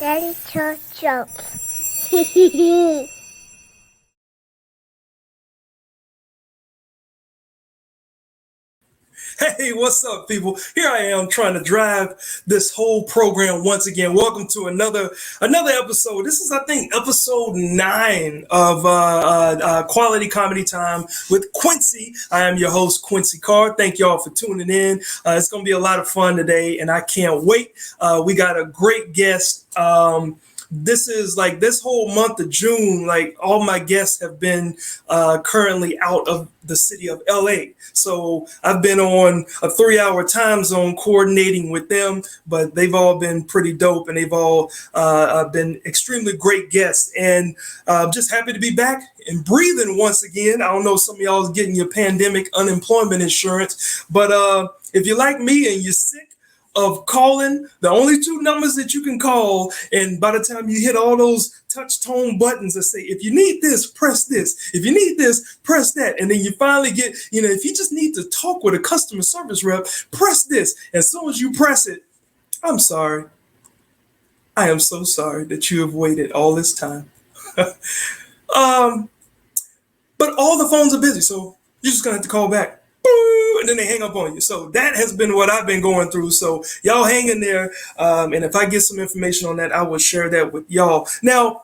Daddy told jokes. Hey, what's up, people? Here I am trying to drive this whole program once again. Welcome to another episode. This is, I think, episode 9 of Quality Comedy Time with Quincy. I am your host, Quincy Carr. Thank y'all for tuning in. It's going to be a lot of fun today, and I can't wait. We got a great guest. This is like this whole month of June, like all my guests have been currently out of the city of LA. So I've been on a 3-hour time zone coordinating with them, but they've all been pretty dope and they've all been extremely great guests. And I'm just happy to be back and breathing once again. I don't know, some of y'all is getting your pandemic unemployment insurance, but if you're like me and you're sick of calling, the only 2 numbers that you can call, and by the time you hit all those touch tone buttons that say, if you need this, press this. If you need this, press that. And then you finally get, if you just need to talk with a customer service rep, press this. As soon as you press it, I'm sorry. I am so sorry that you have waited all this time. But all the phones are busy, so you're just gonna have to call back. And then they hang up on you. So that has been what I've been going through. So y'all hang in there. And if I get some information on that, I will share that with y'all. Now,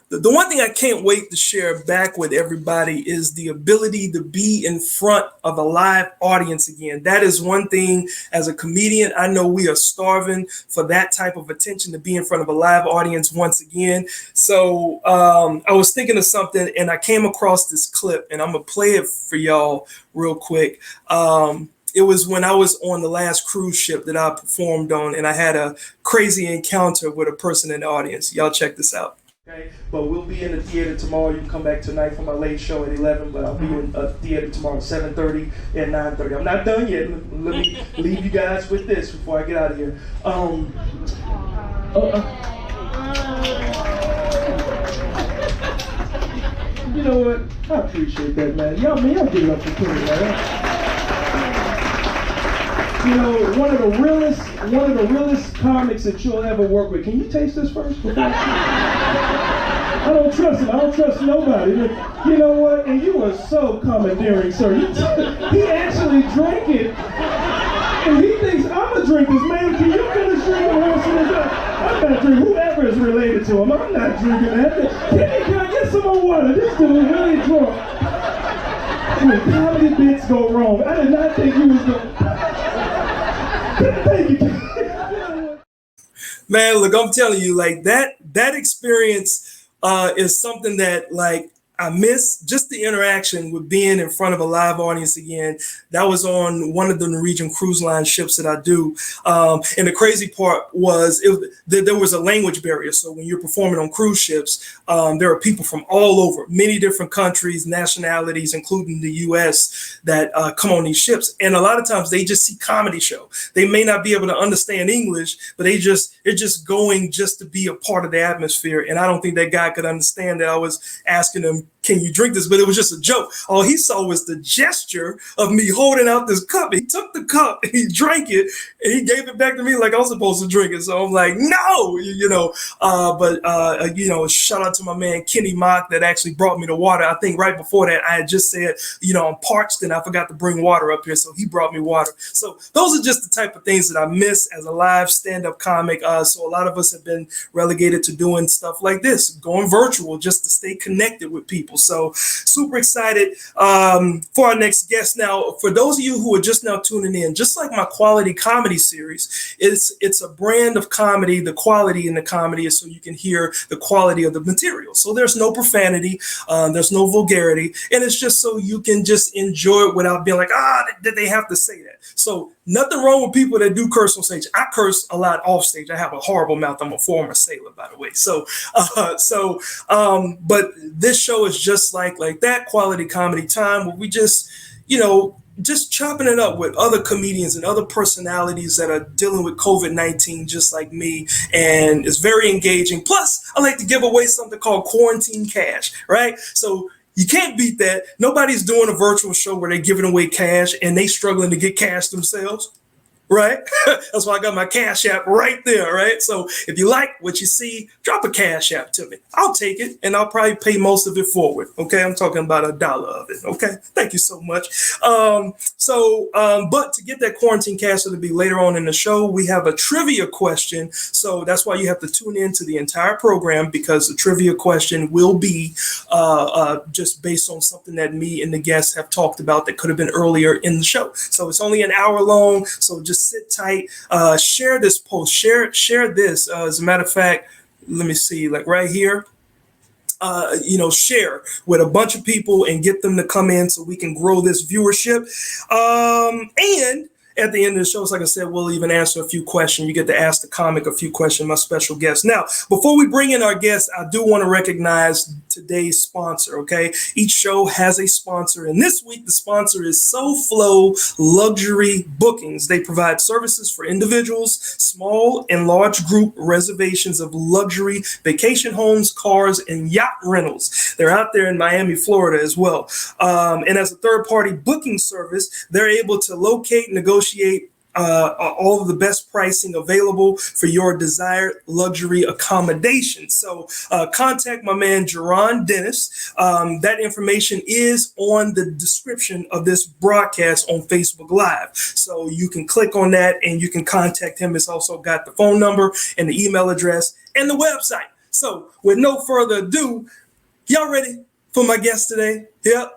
the one thing I can't wait to share back with everybody is the ability to be in front of a live audience again. That is one thing as a comedian. I know we are starving for that type of attention, to be in front of a live audience once again. So I was thinking of something and I came across this clip, and I'm going to play it for y'all real quick. It was when I was on the last cruise ship that I performed on, and I had a crazy encounter with a person in the audience. Y'all check this out. Okay, but we'll be in the theater tomorrow. You can come back tonight for my late show at 11, but I'll be in a theater tomorrow at 7:30 and 9:30. I'm not done yet. Let me leave you guys with this before I get out of here. You know what? I appreciate that, man. Y'all give it up for Kenny, man. One of the realest comics that you'll ever work with. Can you taste this first? I don't trust him. I don't trust nobody. You know what? And you are so commandeering, sir. He actually drank it, and he thinks I'm a drinker. Man, can you finish drinking the rest of this? I'm not drinking. Whoever is related to him, I'm not drinking that. Kenny, can I get some more water? This dude is really drunk. When comedy bits go wrong, I did not think he was the... Man, look, I'm telling you, like that experience is something that, like, I miss. Just the interaction with being in front of a live audience again. That was on one of the Norwegian cruise line ships that I do. And the crazy part was there was a language barrier. So when you're performing on cruise ships, there are people from all over, many different countries, nationalities, including the US, that come on these ships. And a lot of times they just see comedy show. They may not be able to understand English, but they're just going just to be a part of the atmosphere. And I don't think that guy could understand that I was asking him, can you drink this? But it was just a joke. All he saw was the gesture of me holding out this cup. He took the cup and he drank it and he gave it back to me like I was supposed to drink it. So I'm like, no, shout out to my man, Kenny Mock, that actually brought me the water. I think right before that, I had just said, I'm parched and I forgot to bring water up here. So he brought me water. So those are just the type of things that I miss as a live stand-up comic. So a lot of us have been relegated to doing stuff like this, going virtual just to stay connected with people. So super excited for our next guest. Now, for those of you who are just now tuning in, just like my quality comedy series, it's a brand of comedy. The quality in the comedy is so you can hear the quality of the material. So there's no profanity, there's no vulgarity, and it's just so you can just enjoy it without being like, did they have to say that? So nothing wrong with people that do curse on stage. I curse a lot off stage. I have a horrible mouth. I'm a former sailor, by the way. But this show is just like that quality comedy time where we just chopping it up with other comedians and other personalities that are dealing with COVID-19 just like me, and it's very engaging. Plus, I like to give away something called quarantine cash, right? So you can't beat that. Nobody's doing a virtual show where they're giving away cash and they struggling to get cash themselves. right? That's why I got my Cash App right there, right? So if you like what you see, drop a Cash App to me. I'll take it, and I'll probably pay most of it forward, okay? I'm talking about $1 of it, okay? Thank you so much. But to get that quarantine cash to be later on in the show, we have a trivia question. So that's why you have to tune in to the entire program, because the trivia question will be just based on something that me and the guests have talked about that could have been earlier in the show. So it's only an hour long. So just sit tight. Share this post. Share this. As a matter of fact, let me see, like right here. Share with a bunch of people and get them to come in so we can grow this viewership. And at the end of the show, like I said, we'll even answer a few questions. You get to ask the comic a few questions, my special guest. Now, before we bring in our guests, I do want to recognize today's sponsor, okay? Each show has a sponsor, and this week the sponsor is SoFlo Luxury Bookings. They provide services for individuals, small and large group reservations of luxury vacation homes, cars, and yacht rentals. They're out there in Miami, Florida as well. And as a third-party booking service, they're able to locate, negotiate all of the best pricing available for your desired luxury accommodation. So contact my man, Jerron Dennis. That information is on the description of this broadcast on Facebook Live. So you can click on that and you can contact him. It's also got the phone number and the email address and the website. So with no further ado, y'all ready for my guest today? Yeah,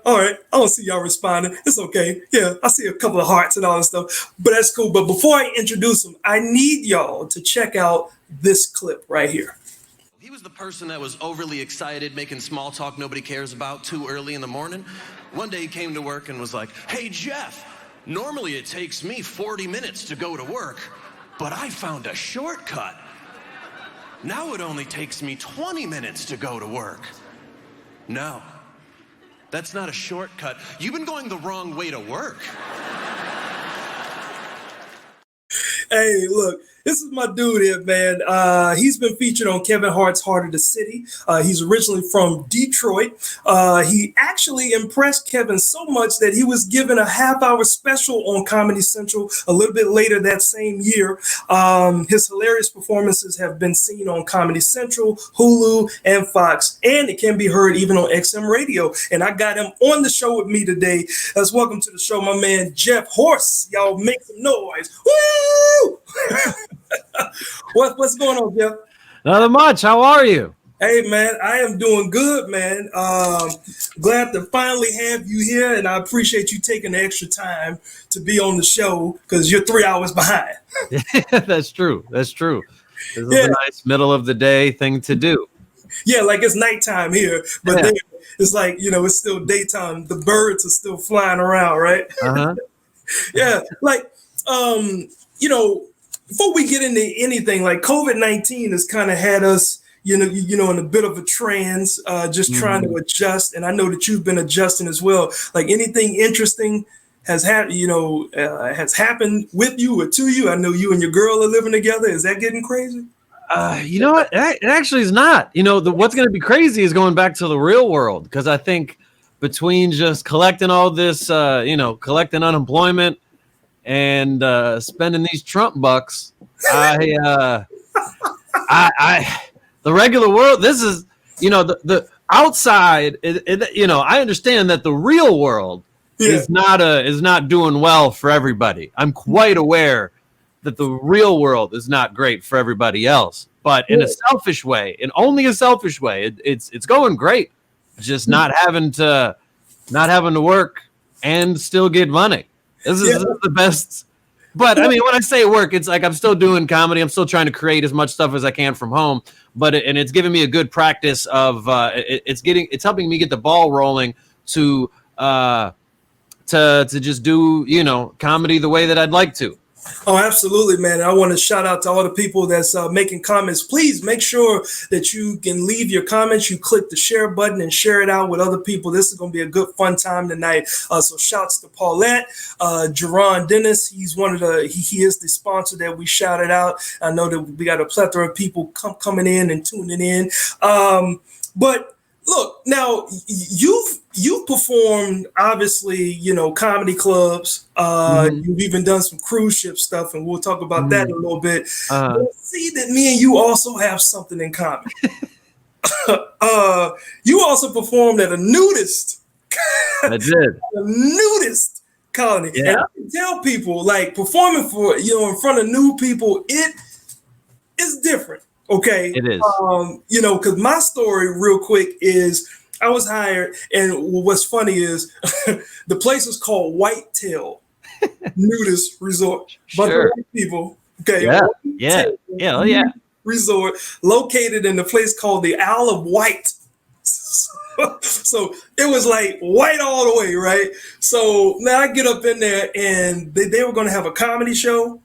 all right. I don't see y'all responding. It's okay. Yeah, I see a couple of hearts and all that stuff, but that's cool. But before I introduce them, I need y'all to check out this clip right here. He was the person that was overly excited, making small talk nobody cares about too early in the morning. One day he came to work and was like, "Hey, Jeff, normally it takes me 40 minutes to go to work, but I found a shortcut. Now it only takes me 20 minutes to go to work." No. That's not a shortcut. You've been going the wrong way to work. Hey, look, this is my dude here, man. He's been featured on Kevin Hart's Heart of the City. He's originally from Detroit. He actually impressed Kevin so much that he was given a half-hour special on Comedy Central a little bit later that same year. His hilarious performances have been seen on Comedy Central, Hulu, and Fox, and it can be heard even on XM Radio. And I got him on the show with me today. Let's welcome to the show my man, Jeff Horste. Y'all make some noise. Woo! What's going on, Jeff? Not much. How are you? Hey, man, I am doing good, man. Glad to finally have you here, and I appreciate you taking the extra time to be on the show because you're 3 hours behind. That's true. This is a nice middle of the day thing to do. Yeah, like it's nighttime here, but then it's like, it's still daytime. The birds are still flying around, right? Uh-huh. Yeah, like, before we get into anything, like COVID-19 has kind of had us, in a bit of a trance, just trying to adjust. And I know that you've been adjusting as well. Like anything interesting has happened with you or to you? I know you and your girl are living together. Is that getting crazy? You know what? It actually is not. What's going to be crazy is going back to the real world, because I think between just collecting all this, collecting unemployment and spending these Trump bucks, the regular world. This is, the outside. I understand that the real world is not doing well for everybody. I'm quite aware that the real world is not great for everybody else. But in a selfish way, in only a selfish way, it's going great. Just not having to work and still get money. This is the best. But I mean, when I say work, it's like I'm still doing comedy. I'm still trying to create as much stuff as I can from home. But it's giving me a good practice of it's helping me get the ball rolling to just do comedy the way that I'd like to. Oh, absolutely, man. I want to shout out to all the people that's making comments. Please make sure that you can leave your comments. You click the share button and share it out with other people. This is going to be a good, fun time tonight. So shouts to Paulette, Jerron Dennis. He's one of he is the sponsor that we shouted out. I know that we got a plethora of people coming in and tuning in. But Look, now you've performed, obviously, comedy clubs. You've even done some cruise ship stuff, and we'll talk about that in a little bit. But I see that me and you also have something in common. You also performed at a nudist. I did. A nudist colony. Yeah. And I can tell people, like, performing for, in front of nude people, it is different. Okay. It is. Because my story, real quick, is I was hired, and what's funny is the place is called Whitetail Nudist Resort. Bunch of white people. Okay. Yeah. Resort located in a place called the Isle of Wight. So it was like white all the way, right? So now I get up in there, and they were going to have a comedy show,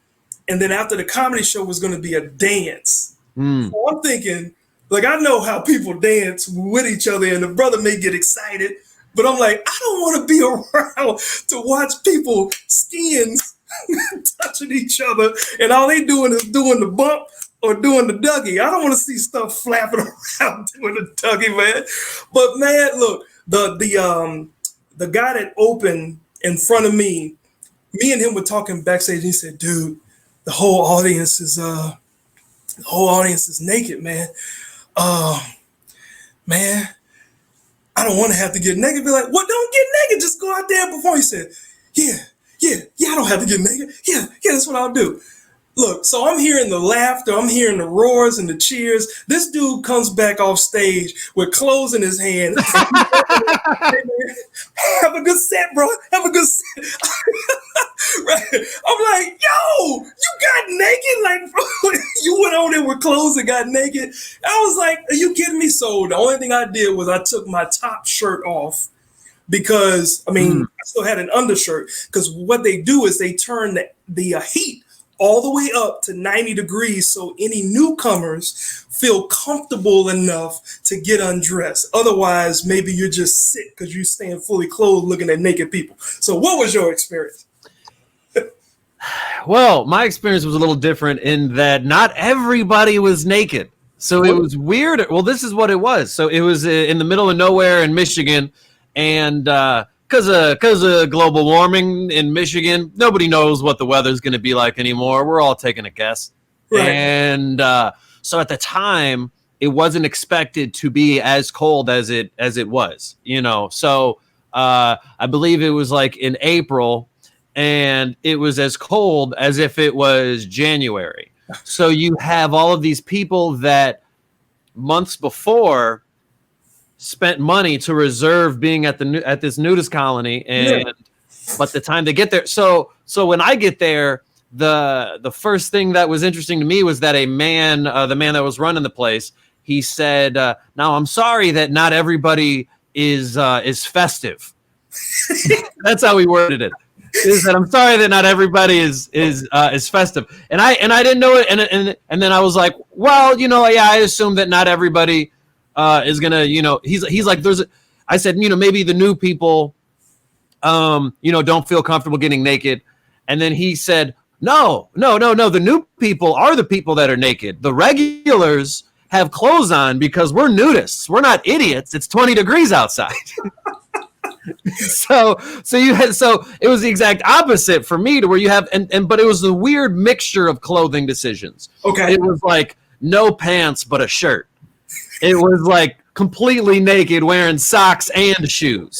and then after the comedy show was going to be a dance. So I'm thinking, like, I know how people dance with each other, and the brother may get excited, but I'm like, I don't want to be around to watch people skins touching each other, and all they doing is doing the bump or doing the Dougie. I don't want to see stuff flapping around doing the Dougie, man. But man, look, the guy that opened in front of me and him were talking backstage, and he said, dude, the whole audience is naked, man. Man, I don't want to have to get naked. Be like, what? Don't get naked. Just go out there and perform. He said, yeah, I don't have to get naked. Yeah, that's what I'll do. Look, so I'm hearing the laughter, I'm hearing the roars and the cheers. This dude comes back off stage with clothes in his hand. Hey, man, have a good set, bro. Have a good set. Right? I'm like, yo, you got naked? Like, bro, you went on there with clothes and got naked? I was like, are you kidding me? So the only thing I did was I took my top shirt off, because, I still had an undershirt, because what they do is they turn the heat all the way up to 90 degrees so any newcomers feel comfortable enough to get undressed. Otherwise, maybe you're just sick because you're staying fully clothed looking at naked people. So what was your experience? Well, my experience was a little different in that not everybody was naked. So it was weird. Well, this is what it was. So it was in the middle of nowhere in Michigan, and because of global warming in Michigan, nobody knows what the weather's going to be like anymore. We're all taking a guess. Right. And so at the time, it wasn't expected to be as cold as it was, So I believe it was like in April, and it was as cold as if it was January. So you have all of these people that months before spent money to reserve being at this nudist colony, but the time they get there, so when I get there, the first thing that was interesting to me was that the man that was running the place, he said, "Now I'm sorry that not everybody is festive." That's how he worded it. He said, "I'm sorry that not everybody is festive," and I didn't know it, and then I was like, well, I assume that not everybody is gonna, he's like, I said, maybe the new people, don't feel comfortable getting naked. And then he said, no, the new people are the people that are naked. The regulars have clothes on because we're nudists. We're not idiots. It's 20 degrees outside. So it was the exact opposite for me, to where you have, but it was a weird mixture of clothing decisions. Okay. It was like no pants, but a shirt. It was like completely naked, wearing socks and shoes.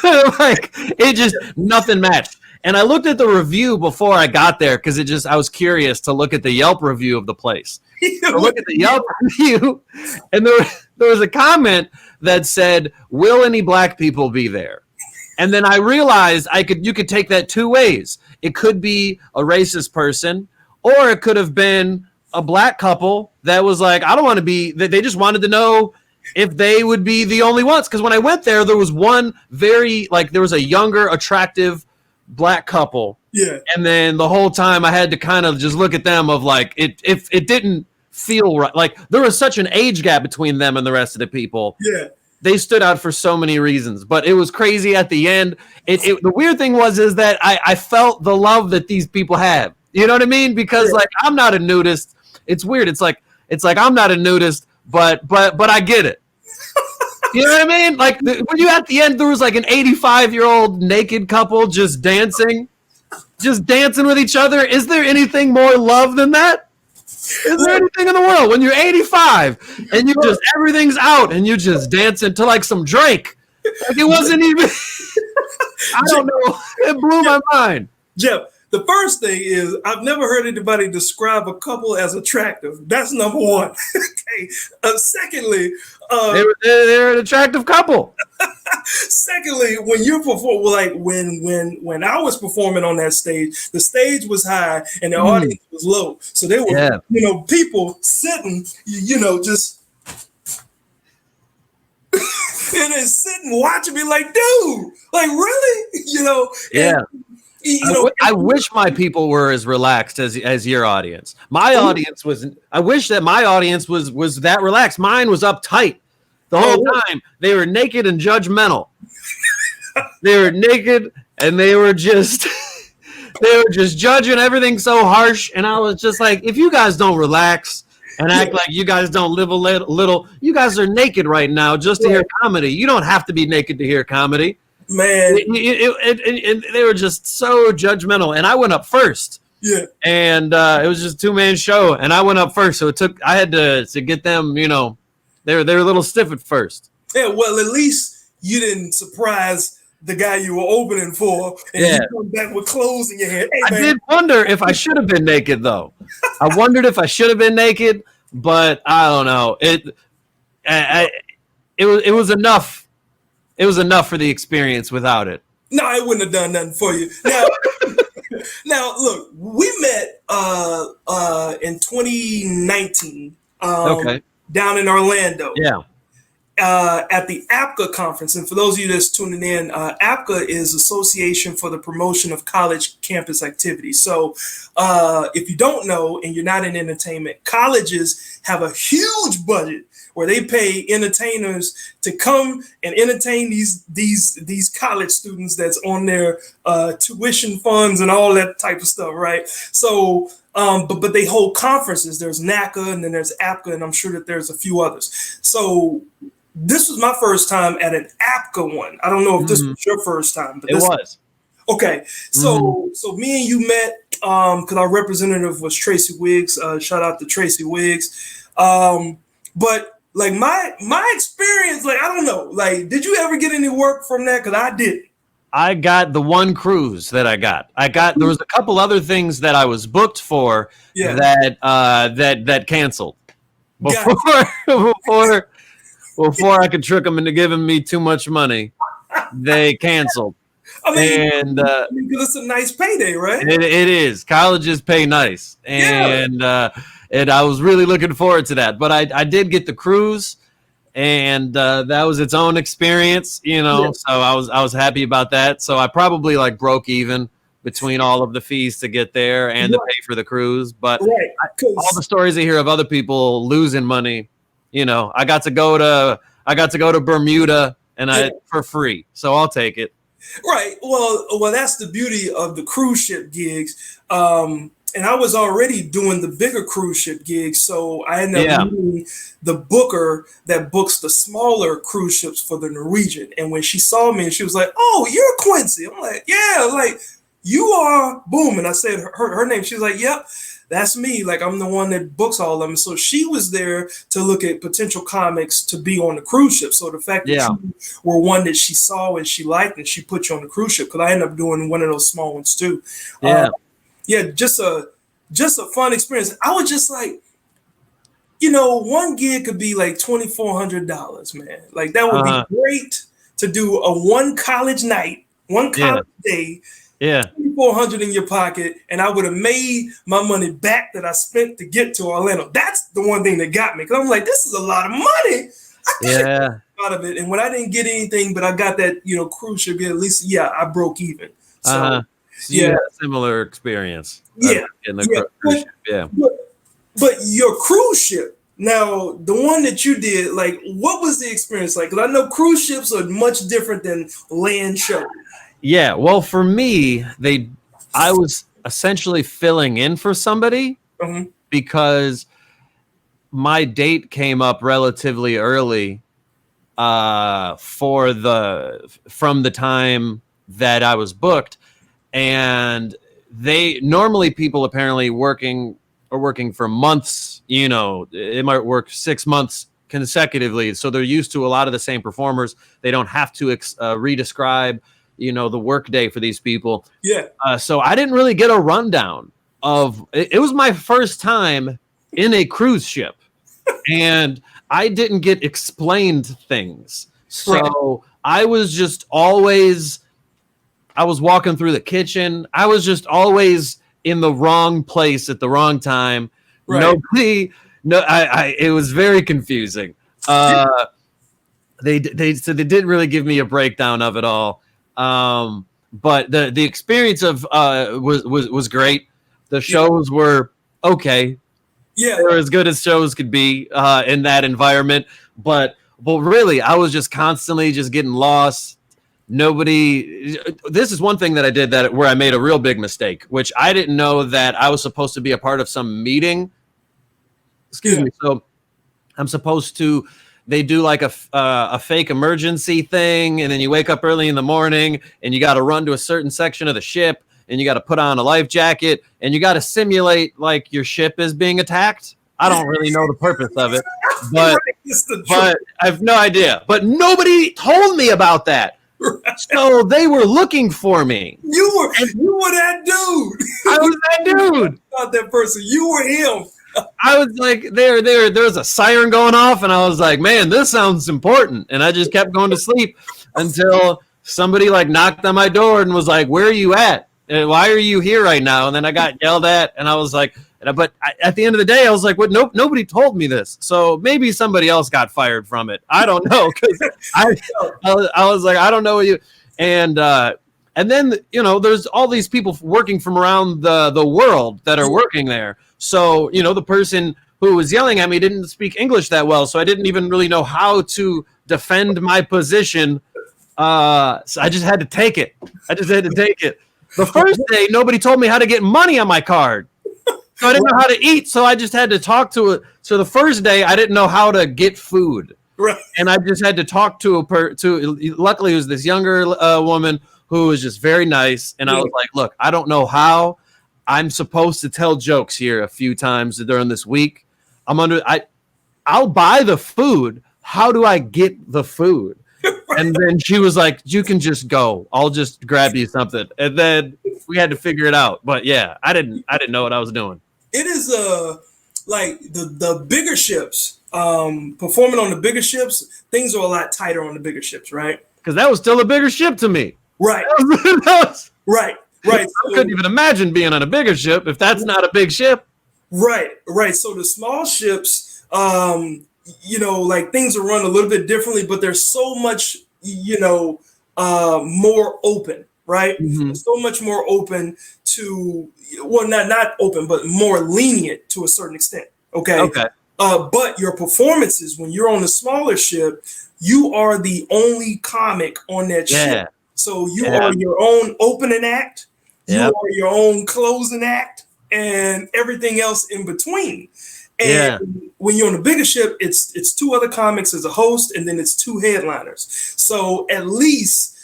Like, it just, nothing matched. And I looked at the review before I got there, because I was curious to look at the Yelp review of the place. So look at the Yelp review, and there was a comment that said, "Will any black people be there?" And then I realized you could take that two ways. It could be a racist person, or it could have been a black couple that was like, I don't want to be, they just wanted to know if they would be the only ones. Because when I went there was one there was a younger, attractive black couple. Yeah. And then the whole time I had to kind of just look at them of like, if it didn't feel right. Like, there was such an age gap between them and the rest of the people. Yeah. They stood out for so many reasons, but it was crazy at the end. The weird thing is that I felt the love that these people have. You know what I mean? Because like, I'm not a nudist. It's weird. It's like I'm not a nudist, but I get it. You know what I mean? Like when you at the end, there was like an 85-year-old naked couple just dancing with each other. Is there anything more love than that? Is there anything in the world when you're 85 and you just everything's out and you just dancing to like some Drake? Like it wasn't even. I don't know. It blew my mind. Jeff, the first thing is I've never heard anybody describe a couple as attractive. That's number one. Okay. Secondly, they're an attractive couple. Secondly, when you're performing, like when I was performing on that stage, the stage was high and the audience was low, so there were people sitting, just and then sitting watching me like, dude, like really, Yeah. And, I wish my people were as relaxed as your audience. My audience was. I wish that my audience was that relaxed. Mine was uptight the whole time. They were naked and judgmental. They were naked and they were just judging everything so harsh. And I was just like, if you guys don't relax and act like you guys don't live a little, you guys are naked right now just to hear comedy. You don't have to be naked to hear comedy. Man, and they were just so judgmental, and I went up first. Yeah, and it was just a 2-man show, and I went up first, so I had to get them. They were a little stiff at first. Yeah, well, at least you didn't surprise the guy you were opening for, and you come back with clothes in your hand. Hey, I did wonder if I should have been naked, though. I wondered if I should have been naked, but I don't know. It was enough. It was enough for the experience without it. No, I wouldn't have done nothing for you. Now look, we met in 2019 down in Orlando. Yeah. At the APCA conference. And for those of you that's tuning in, APCA is Association for the Promotion of College Campus Activities. So if you don't know and you're not in entertainment, colleges have a huge budget where they pay entertainers to come and entertain these college students that's on their tuition funds and all that type of stuff, right? So, but they hold conferences. There's NACA and then there's APCA, and I'm sure that there's a few others. So this was my first time at an APCA one. I don't know if this was your first time, but it was. Okay, so me and you met because our representative was Tracy Wiggs. Shout out to Tracy Wiggs. But like my experience, like I don't know, like did you ever get any work from that? Because I didn't. I got the one cruise that I got. There was a couple other things that I was booked for that canceled before I could trick them into giving me too much money. They canceled. I mean, because it's a nice payday, right? It is. Colleges pay nice, and I was really looking forward to that. But I did get the cruise, and that was its own experience, So I was happy about that. So I probably broke even between all of the fees to get there and to pay for the cruise. But all the stories I hear of other people losing money, I got to go to Bermuda and for free, so I'll take it. Right. Well, that's the beauty of the cruise ship gigs. And I was already doing the bigger cruise ship gigs, so I ended up meeting the booker that books the smaller cruise ships for the Norwegian. And when she saw me, she was like, "Oh, you're Quincy." I'm like, "Yeah, like you are." Boom. And I said her name. She was like, "Yep, that's me. Like I'm the one that books all of them." So she was there to look at potential comics to be on the cruise ship. So the fact that you were one that she saw and she liked and she put you on the cruise ship, because I ended up doing one of those small ones too. Just a fun experience. I was just like, one gig could be like $2,400, man. Like that would be great to do a one college night, one college day. Yeah, $2,400 in your pocket, and I would have made my money back that I spent to get to Orlando. That's the one thing that got me, because I'm like, this is a lot of money. I got out of it, and when I didn't get anything, but I got that cruise ship, at least I broke even. So had a similar experience. But your cruise ship. Now, the one that you did, like, what was the experience like? Because I know cruise ships are much different than land shows. Yeah, well, for me, I was essentially filling in for somebody because my date came up relatively early from the time that I was booked. And people apparently working for months, it might work 6 months consecutively. So they're used to a lot of the same performers. They don't have to redescribe, the work day for these people. Yeah. So I didn't really get a rundown of it. It was my first time in a cruise ship and I didn't get explained things. So I was just always, I was walking through the kitchen. I was just always in the wrong place at the wrong time. Right. It was very confusing. They didn't really give me a breakdown of it all. But the experience of was great. The shows were okay. Yeah, they were as good as shows could be in that environment. But really, I was just constantly just getting lost. This is one thing that I did where I made a real big mistake, which I didn't know that I was supposed to be a part of some meeting. Excuse me. So I'm supposed to, they do like a fake emergency thing. And then you wake up early in the morning and you got to run to a certain section of the ship and you got to put on a life jacket and you got to simulate like your ship is being attacked. I don't really know the purpose of it, but I have no idea. But nobody told me about that. Right. So they were looking for me. You were that dude. I was that dude. Not that person. You were him. I was like, there was a siren going off, and I was like, man, this sounds important. And I just kept going to sleep until somebody like knocked on my door and was like, where are you at? And why are you here right now? And then I got yelled at, and I was like, at the end of the day, I was like, what? Nope, nobody told me this. So maybe somebody else got fired from it. I don't know. Because I was like, I don't know what you. And then, there's all these people working from around the world that are working there. So, the person who was yelling at me didn't speak English that well. So I didn't even really know how to defend my position. So I just had to take it. The first day, nobody told me how to get money on my card. So I didn't know how to eat, so I just had to talk to it. So the first day, I didn't know how to get food, right? And I just had to talk to luckily, it was this younger woman who was just very nice. And I was like, look, I don't know how I'm supposed to tell jokes here a few times during this week. I'll buy the food. How do I get the food? And then she was like, you can just go. I'll just grab you something. And then we had to figure it out. But yeah, I didn't know what I was doing. It is like the bigger ships, performing on the bigger ships, things are a lot tighter on the bigger ships, right? Because that was still a bigger ship to me. Right. Right. I couldn't even imagine being on a bigger ship if that's not a big ship. Right. So the small ships, like things are run a little bit differently, but there's so much, more open, right? Mm-hmm. So much more open to, well, not open, but more lenient to a certain extent. Okay. But your performances, when you're on the smaller ship, you are the only comic on that ship. So you are your own opening act, you are your own closing act, and everything else in between. And when you're on a bigger ship, it's two other comics as a host, and then it's two headliners. So at least,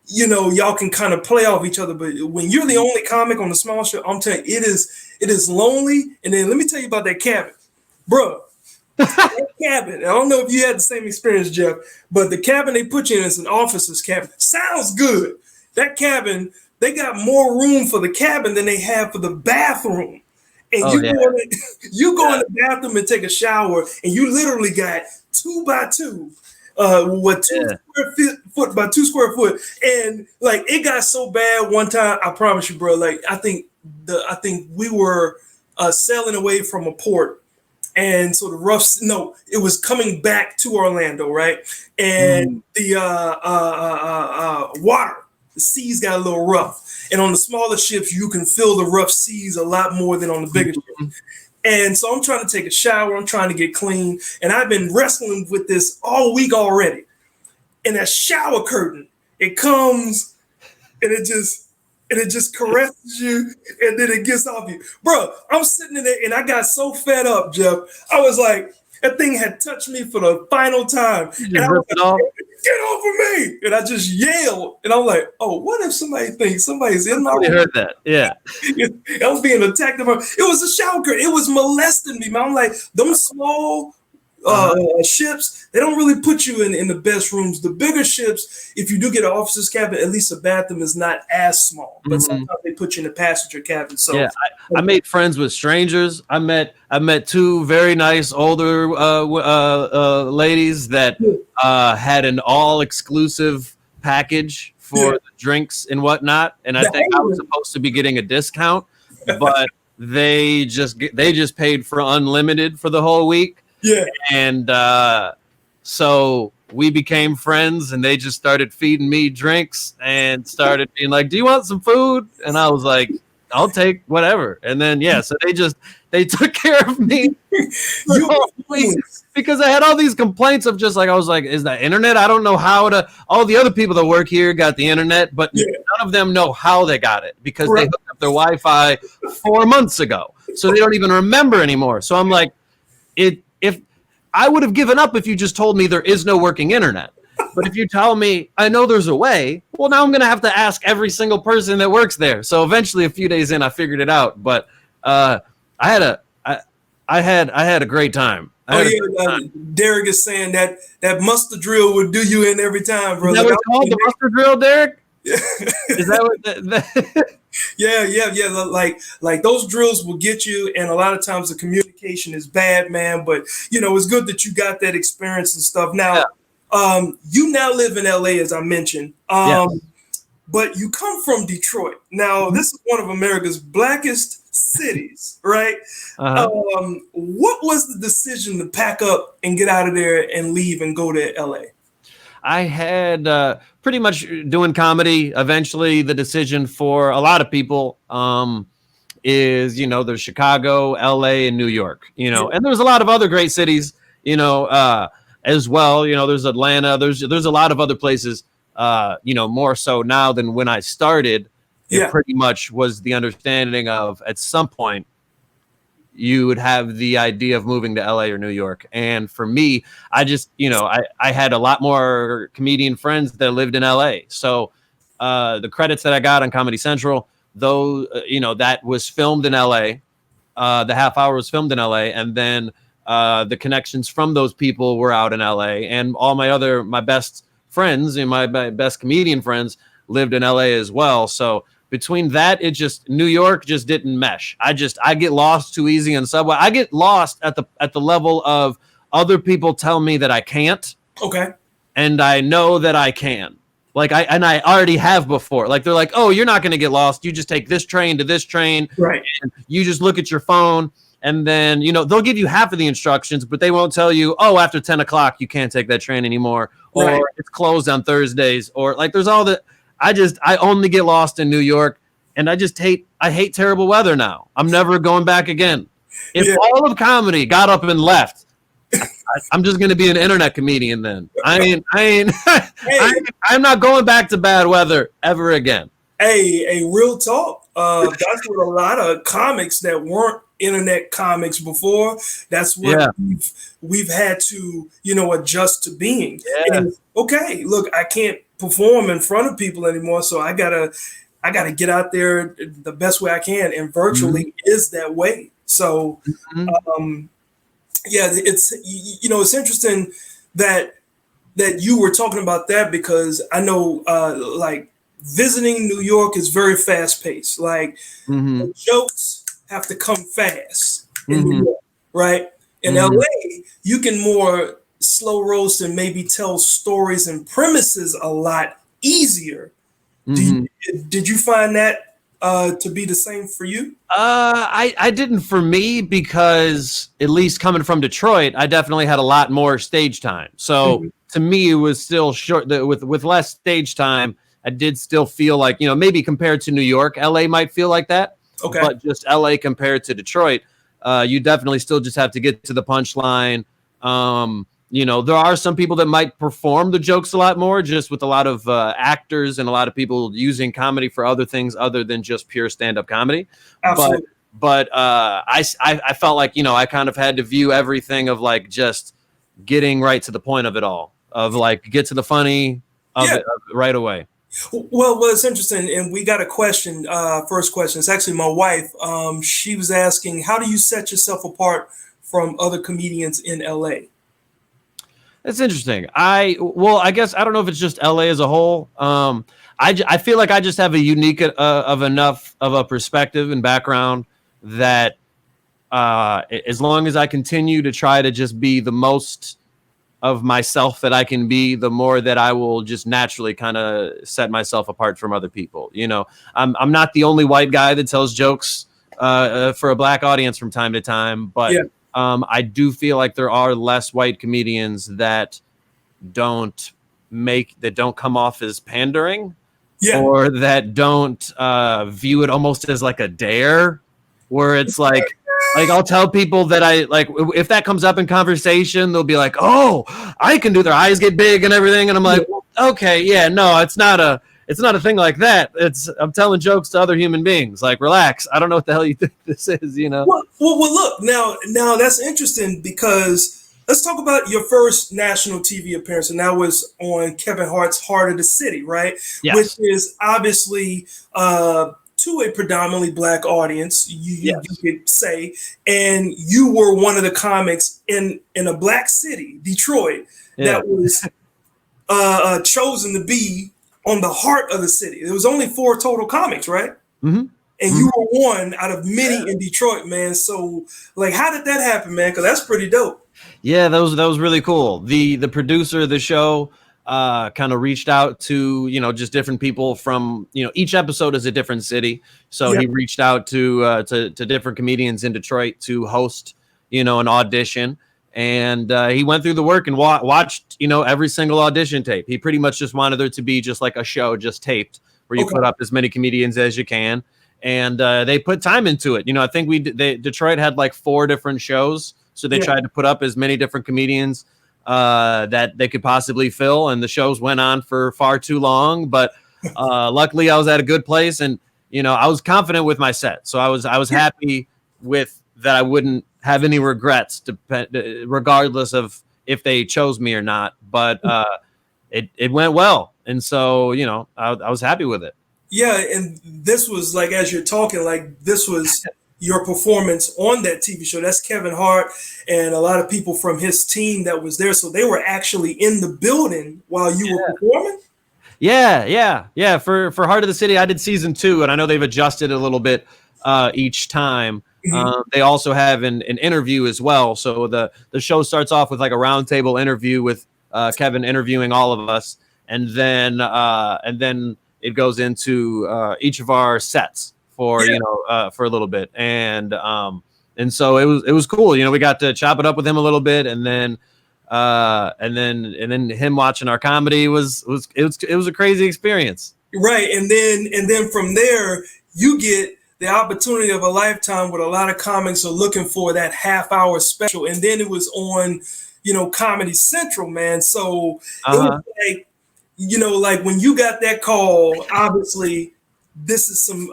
y'all can kind of play off each other. But when you're the only comic on the small ship, I'm telling you, it is lonely. And then let me tell you about that cabin, bro. That cabin. I don't know if you had the same experience, Jeff, but the cabin they put you in is an officer's cabin. Sounds good. That cabin, they got more room for the cabin than they have for the bathroom. And you go in the bathroom and take a shower, and you literally got 2 by 2, 2 square foot by 2 square foot, and like it got so bad one time. I promise you, bro. Like I think we were sailing away from a port, and so it was coming back to Orlando, right? And the water. The seas got a little rough. And on the smaller ships, you can feel the rough seas a lot more than on the bigger ships. And so I'm trying to take a shower. I'm trying to get clean. And I've been wrestling with this all week already. And that shower curtain, it comes and it just caresses you and then it gets off you. Bro, I'm sitting in there and I got so fed up, Jeff. I was like, That thing had touched me for the final time. You just ripped it off. Get off of me! And I just yelled. And I'm like, oh, what if somebody thinks somebody's in my room? I heard that. Yeah. I was being attacked. It was a shower curtain. It was molesting me, man. I'm like, those small ships, they don't really put you in the best rooms. The bigger ships, if you do get an officer's cabin, at least the bathroom is not as small. But sometimes they put you in the passenger cabin. So yeah, I made friends with strangers. I met two very nice older ladies that had an all exclusive package for the drinks and whatnot. And I think I was supposed to be getting a discount, but they just paid for unlimited for the whole week. Yeah. And so we became friends, and they just started feeding me drinks and started being like, do you want some food? And I was like, I'll take whatever. And then, so they took care of me because I had all these complaints of just like, I was like, is that internet? I don't know how to, all the other people that work here got the internet, but none of them know how they got it because they hooked up their Wi-Fi 4 months ago. So they don't even remember anymore. So I'm like, if I would have given up if you just told me there is no working internet. But if you tell me I know there's a way, well, now I'm going to have to ask every single person that works there. So eventually, a few days in, I figured it out. But I had a great time. Derek is saying that mustard drill would do you in every time, brother. Is that what it's called, the mustard drill, Derek? Is that what? Yeah. Like those drills will get you, and a lot of times the communication is bad, man. But it's good that you got that experience and stuff. Now, you now live in LA, as I mentioned. But you come from Detroit. Now, this is one of America's blackest cities, right? What was the decision to pack up and get out of there and leave and go to LA? I had pretty much doing comedy. Eventually, the decision for a lot of people is, there's Chicago, LA, and New York, and there's a lot of other great cities, as well. There's Atlanta. There's a lot of other places, more so now than when I started. It pretty much was the understanding of at some point you would have the idea of moving to LA or New York. And for me, I just, I had a lot more comedian friends that lived in LA. So the credits that I got on Comedy Central, though, that was filmed in LA. The half hour was filmed in LA. And then the connections from those people were out in LA. And all my best friends and my best comedian friends lived in LA as well. So between that, New York just didn't mesh. I get lost too easy in subway. I get lost at the level of other people tell me that I can't. Okay. And I know that I can. Like I already have before. Like they're like, oh, you're not going to get lost. You just take this train to this train. Right. And you just look at your phone. And then, they'll give you half of the instructions, but they won't tell you, oh, after 10 o'clock, you can't take that train anymore. Or it's closed on Thursdays. Or like there's all the. I only get lost in New York, and I hate terrible weather now. I'm never going back again. If all of comedy got up and left, I'm just going to be an internet comedian then. I'm not going back to bad weather ever again. Hey, real talk. That's what a lot of comics that weren't internet comics before. That's what we've had to, adjust to being. Yeah. And, okay, look, I can't perform in front of people anymore, so I gotta get out there the best way I can, and virtually is that way. So it's interesting that you were talking about that, because I know like visiting New York is very fast paced. Like the jokes have to come fast in New York, right? In LA, you can more slow roast and maybe tell stories and premises a lot easier. Did you find that to be the same for you? I didn't for me, because at least coming from Detroit, I definitely had a lot more stage time. So to me, it was still short. With less stage time, I did still feel like, maybe compared to New York, LA might feel like that. Okay. But just LA compared to Detroit, you definitely still just have to get to the punchline. There are some people that might perform the jokes a lot more, just with a lot of actors and a lot of people using comedy for other things other than just pure stand-up comedy. Absolutely. but I felt like, I kind of had to view everything of like just getting right to the point of it all, of like get to the funny of it right away. Well, it's interesting, and we got a question. First question. It's actually my wife. She was asking, how do you set yourself apart from other comedians in LA? That's interesting. I guess I don't know if it's just LA as a whole. I feel like I just have a unique of enough of a perspective and background that as long as I continue to try to just be the most of myself that I can be, the more that I will just naturally kind of set myself apart from other people. I'm not the only white guy that tells jokes for a black audience from time to time, but I do feel like there are less white comedians that don't come off as pandering, or that don't view it almost as like a dare, where it's like I'll tell people that I like, if that comes up in conversation, they'll be like, oh, I can do, their eyes get big and everything. And I'm like, okay, yeah, no, it's not a thing like that. I'm telling jokes to other human beings. Like, relax. I don't know what the hell you think this is, Well, look, now that's interesting, because let's talk about your first national TV appearance, and that was on Kevin Hart's Heart of the City, right? Yes. Which is obviously to a predominantly black audience, you could say, and you were one of the comics in a black city, Detroit, that was chosen to be on the heart of the city. There was only 4 total comics, right? Mm-hmm. And you were one out of many in Detroit, man. So, like, how did that happen, man? Because that's pretty dope. Yeah, that was really cool. The producer of the show kind of reached out to, just different people from, each episode is a different city. So he reached out to different comedians in Detroit to host, an audition. And he went through the work and watched, every single audition tape. He pretty much just wanted there to be just like a show just taped where you put up as many comedians as you can. And they put time into it. I think Detroit had like 4 different shows. So they tried to put up as many different comedians that they could possibly fill. And the shows went on for far too long. But luckily I was at a good place, and, I was confident with my set. So I was happy with that. I wouldn't have any regrets regardless of if they chose me or not. But it went well. And so, I was happy with it. Yeah, and this was like, as you're talking, like this was your performance on that TV show. That's Kevin Hart and a lot of people from his team that was there. So they were actually in the building while you were performing? Yeah. For Heart of the City, I did season 2, and I know they've adjusted a little bit each time. They also have an interview as well. So the show starts off with like a roundtable interview with Kevin interviewing all of us, and then it goes into each of our sets for for a little bit, and so it was cool. We got to chop it up with him a little bit, and then him watching our comedy was a crazy experience. Right, and then from there you get the opportunity of a lifetime. With a lot of comics are looking for that half-hour special, and then it was on Comedy Central, man. So it was like, like when you got that call, obviously this is some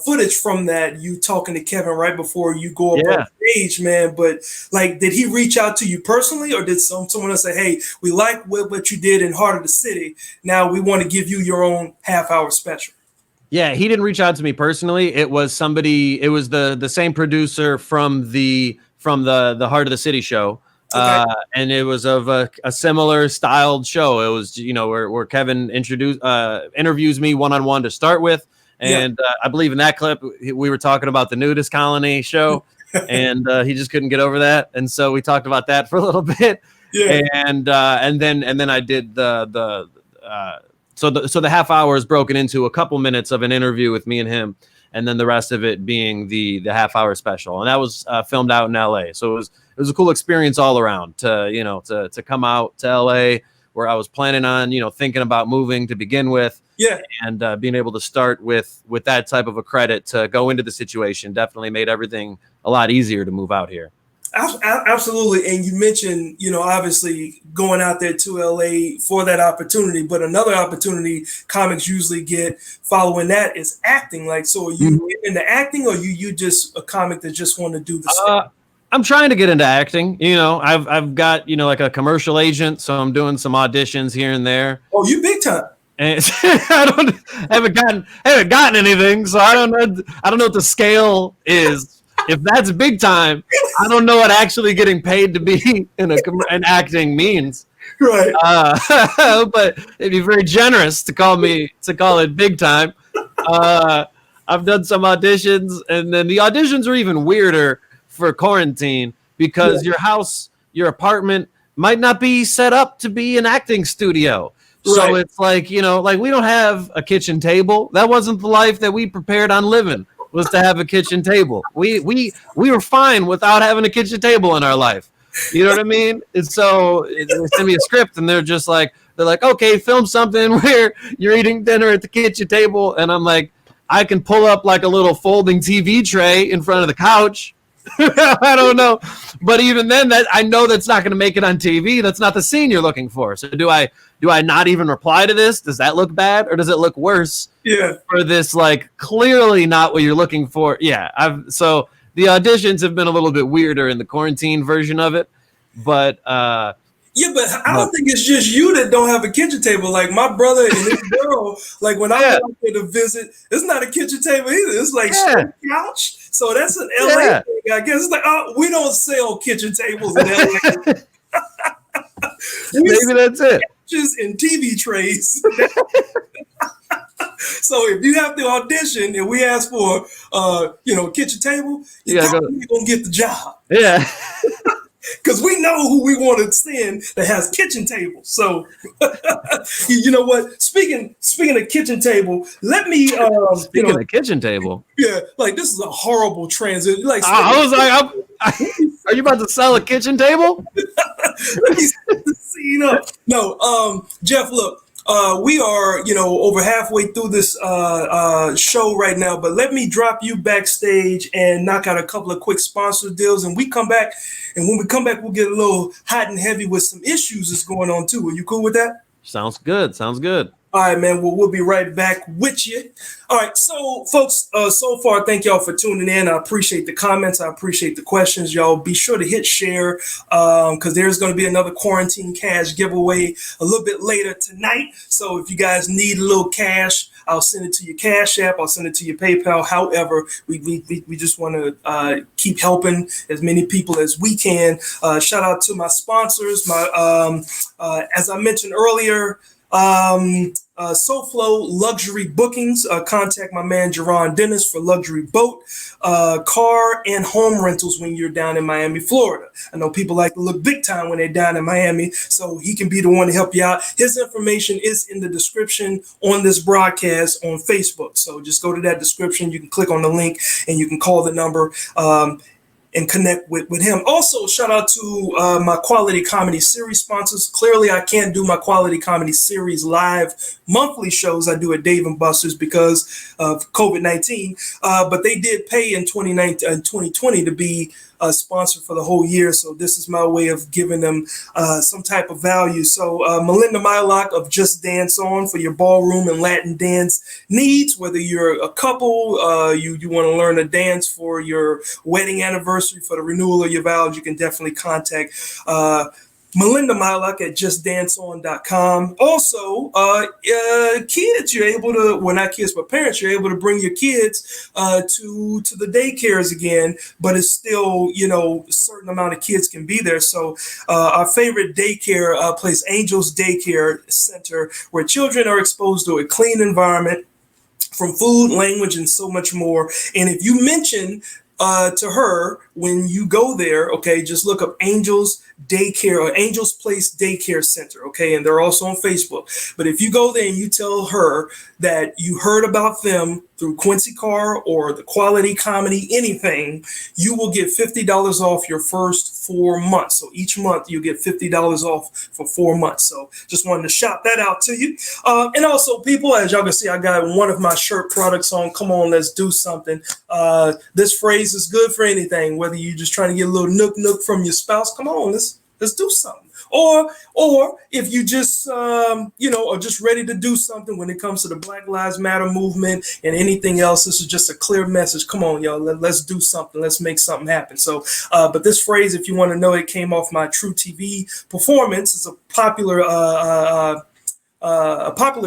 footage from that, you talking to Kevin right before you go up on stage, man. But like, did he reach out to you personally, or did someone else say, hey, we like what you did in Heart of the City, now we want to give you your own half-hour special? Yeah, he didn't reach out to me personally. It was somebody, it was the same producer from the Heart of the City show. And it was of a similar styled show. It was, where Kevin interviews me one-on-one to start with. And I believe in that clip, we were talking about the nudist colony show, and he just couldn't get over that. And so we talked about that for a little bit. Yeah. And then I did so the half hour is broken into a couple minutes of an interview with me and him, and then the rest of it being the half hour special. And that was filmed out in LA. So it was a cool experience all around to come out to LA, where I was planning on, thinking about moving to begin with. Yeah. And being able to start with that type of a credit to go into the situation definitely made everything a lot easier to move out here. Absolutely. And you mentioned, obviously going out there to LA for that opportunity, but another opportunity comics usually get following that is acting. Like, so are you into acting, or you just a comic that just want to do the stuff? I'm trying to get into acting. I've got, like a commercial agent, so I'm doing some auditions here and there. Oh, you big time. And haven't gotten anything, so I don't know what the scale is. If that's big time, I don't know what actually getting paid to be in an acting means. Right. But it'd be very generous to call it big time. I've done some auditions, and then the auditions are even weirder for quarantine because your apartment might not be set up to be an acting studio. So it's like, we don't have a kitchen table. That wasn't the life that we prepared on living, was to have a kitchen table. We were fine without having a kitchen table in our life. You know what I mean? And so they send me a script and they're like, okay, film something where you're eating dinner at the kitchen table. And I'm like, I can pull up like a little folding TV tray in front of the couch. I don't know. But even then, that I know that's not going to make it on TV. That's not the scene you're looking for. So do I not even reply to this? Does that look bad, or does it look worse? Yeah. For this, like, clearly not what you're looking for. Yeah. So the auditions have been a little bit weirder in the quarantine version of it. But I don't think it's just you that don't have a kitchen table. Like my brother and his girl, like when I went out there to visit, it's not a kitchen table either. It's like straight couch. So that's an LA thing, I guess. It's like, we don't sell kitchen tables in LA. Maybe that's it. Couches and TV trays. So if you have to audition and we ask for, kitchen table, you're probably going to get the job. Yeah. Because we know who we want to send that has kitchen tables. So, you know what? Speaking of kitchen table, let me. Speaking of kitchen table. Yeah, like this is a horrible transition. Like I was like, are you about to sell a kitchen table? Let me set the scene up. No, Jeff, look. We are, over halfway through this show right now, but let me drop you backstage and knock out a couple of quick sponsor deals, and we come back. And when we come back, we'll get a little hot and heavy with some issues that's going on too. Are you cool with that? Sounds good. All right, man. Well, we'll be right back with you. All right. So, folks, so far, thank y'all for tuning in. I appreciate the comments. I appreciate the questions. Y'all be sure to hit share because there's going to be another quarantine cash giveaway a little bit later tonight. So if you guys need a little cash, I'll send it to your Cash App. I'll send it to your PayPal. However, we just want to keep helping as many people as we can. Shout out to my sponsors. As I mentioned earlier, SoFlo Luxury Bookings. Contact my man Jerron Dennis for luxury boat, car, and home rentals when you're down in Miami, Florida. I know people like to look big time when they're down in Miami, so he can be the one to help you out. His information is in the description on this broadcast on Facebook. So just go to that description. You can click on the link and you can call the number. And connect with him. Also, shout out to my quality comedy series sponsors. Clearly, I can't do my quality comedy series live monthly shows I do at Dave & Buster's because of COVID-19. But they did pay in 2020 to be a sponsor for the whole year. So this is my way of giving them some type of value. So Melinda Mylock of Just Dance On for your ballroom and Latin dance needs, whether you're a couple, you want to learn a dance for your wedding anniversary, for the renewal of your vows, you can definitely contact Melinda Mylock at justdanceon.com. Also, kids, you're able to, well, not kids, but parents, you're able to bring your kids to the daycares again, but it's still, a certain amount of kids can be there. So our favorite daycare place, Angels Daycare Center, where children are exposed to a clean environment from food, language, and so much more. And if you mention to her when you go there, okay, just look up Angels Daycare or Angels Place Daycare Center, okay, and they're also on Facebook. But if you go there and you tell her that you heard about them through Quincy Carr or the Quality Comedy, anything, you will get $50 off your first 4 months. So each month you get $50 off for 4 months. So just wanted to shout that out to you. And also, people, as y'all can see, I got one of my shirt products on. Come on, let's do something. This phrase is good for anything, whether you're just trying to get a little nook from your spouse. Come on, let's do something. Or if you just are just ready to do something when it comes to the Black Lives Matter movement and anything else, this is just a clear message. Come on, y'all, let's do something. Let's make something happen. So, but this phrase, if you want to know, it came off my True TV performance. It's a popular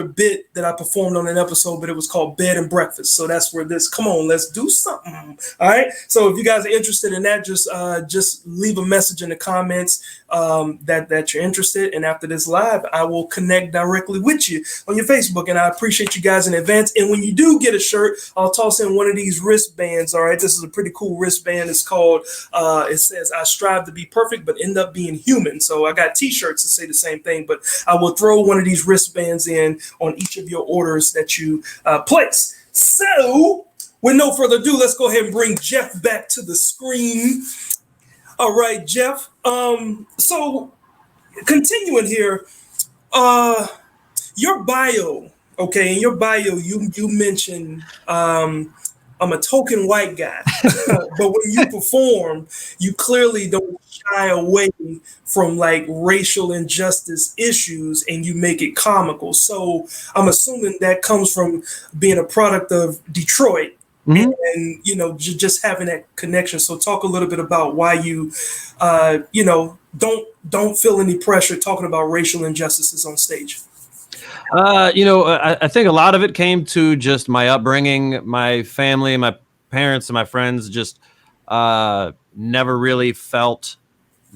bit that I performed on an episode, but it was called Bed and Breakfast. So that's where this, come on, let's do something. All right. So if you guys are interested in that, just leave a message in the comments that you're interested. And after this live, I will connect directly with you on your Facebook. And I appreciate you guys in advance. And when you do get a shirt, I'll toss in one of these wristbands. All right. This is a pretty cool wristband. It's called, it says, I strive to be perfect, but end up being human. So I got t-shirts that say the same thing, but I will throw one of these wristbands in on each of your orders that you place. So with no further ado, let's go ahead and bring Jeff back to the screen. All right, Jeff. So continuing here, your bio, okay, in your bio, you mentioned I'm a token white guy, but when you perform, you clearly don't shy away from like racial injustice issues and you make it comical. So I'm assuming that comes from being a product of Detroit. Mm-hmm. And just having that connection. So talk a little bit about why you don't feel any pressure talking about racial injustices on stage. I think a lot of it came to just my upbringing, my family, my parents and my friends just never really felt,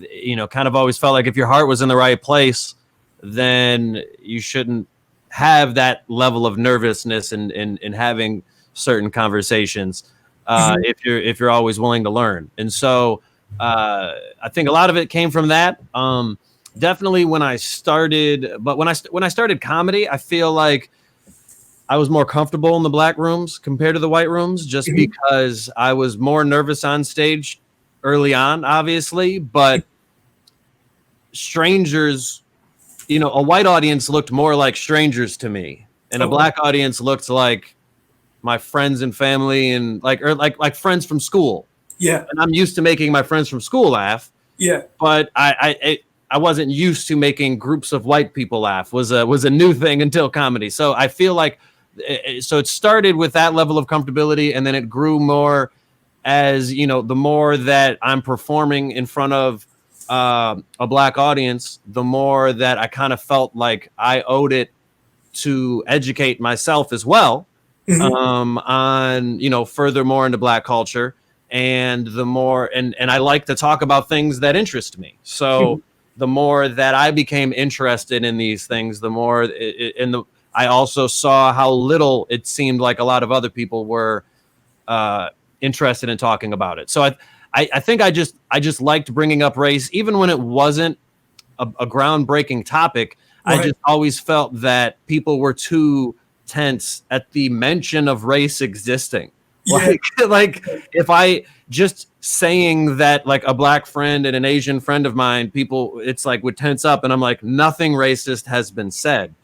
kind of always felt like if your heart was in the right place, then you shouldn't have that level of nervousness in having certain conversations if you're always willing to learn. And so I think a lot of it came from that. Definitely when I started comedy, I feel like I was more comfortable in the black rooms compared to the white rooms, just because I was more nervous on stage early on, obviously, but strangers, a white audience looked more like strangers to me, and a black audience looked like my friends and family and like friends from school. Yeah. And I'm used to making my friends from school laugh. Yeah. But I wasn't used to making groups of white people laugh. Was a new thing until comedy. So I feel like it started with that level of comfortability, and then it grew more as, the more that I'm performing in front of a black audience, the more that I kind of felt like I owed it to educate myself as well. On, furthermore into black culture, and the more, and I like to talk about things that interest me. So the more that I became interested in these things, the more I also saw how little it seemed like a lot of other people were interested in talking about it. So I think I just liked bringing up race, even when it wasn't a groundbreaking topic. Right. I just always felt that people were too tense at the mention of race existing. Yeah. Like if I just saying that like a black friend and an Asian friend of mine, people, it's like would tense up, and I'm like, nothing racist has been said.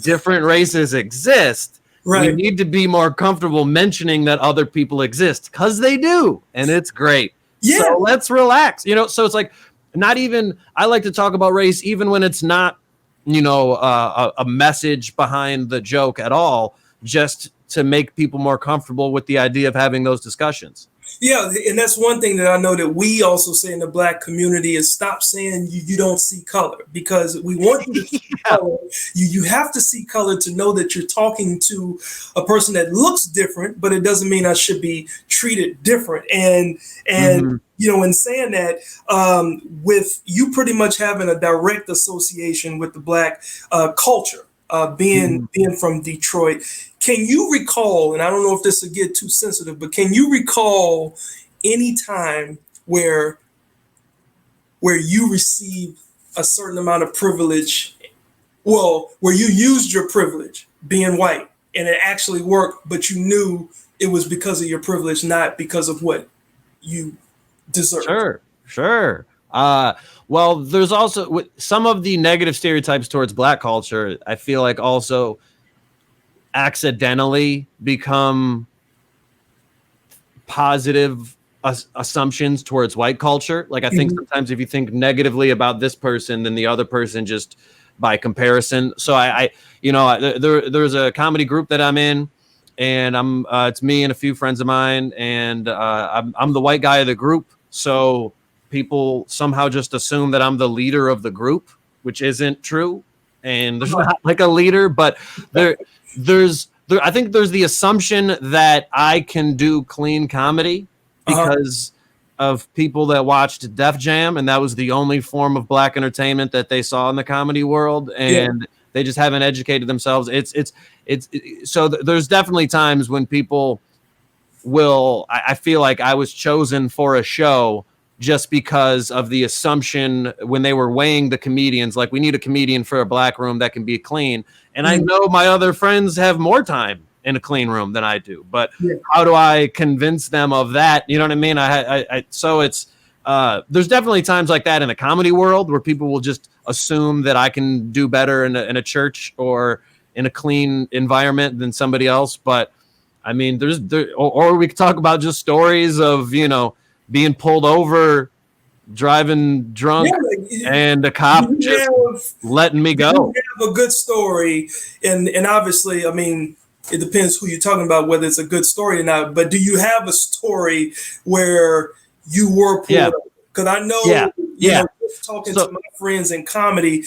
Different races exist. Right. We need to be more comfortable mentioning that other people exist, because they do, and it's great. Yeah. So let's relax. So it's like not even, I like to talk about race even when it's not a message behind the joke at all, just to make people more comfortable with the idea of having those discussions. Yeah, and that's one thing that I know that we also say in the black community is stop saying you don't see color, because we want you to see color. You have to see color to know that you're talking to a person that looks different, but it doesn't mean I should be treated different. And in saying that, with you pretty much having a direct association with the black culture, being from Detroit, can you recall, and I don't know if this will get too sensitive, but can you recall any time where you received a certain amount of privilege, where you used your privilege being white and it actually worked, but you knew it was because of your privilege, not because of what you deserve. Sure. Well, there's also some of the negative stereotypes towards Black culture, I feel like also accidentally become positive assumptions towards white culture. Like I think sometimes if you think negatively about this person, then the other person just by comparison. So there's a comedy group that I'm in, and it's me and a few friends of mine, and I'm the white guy of the group. So people somehow just assume that I'm the leader of the group, which isn't true. And there's not like a leader, but I think there's the assumption that I can do clean comedy because of people that watched Def Jam, and that was the only form of Black entertainment that they saw in the comedy world, and they just haven't educated themselves. So there's definitely times when people I feel like I was chosen for a show just because of the assumption when they were weighing the comedians, like we need a comedian for a Black room that can be clean. And I know my other friends have more time in a clean room than I do, but how do I convince them of that? You know what I mean? So it's, there's definitely times like that in the comedy world where people will just assume that I can do better in a church or in a clean environment than somebody else. But I mean, or we could talk about just stories of, being pulled over, driving drunk, and a cop letting me go. You have a good story, and obviously, I mean, it depends who you're talking about, whether it's a good story or not. But do you have a story where you were pulled over? Because I know, talking to my friends in comedy,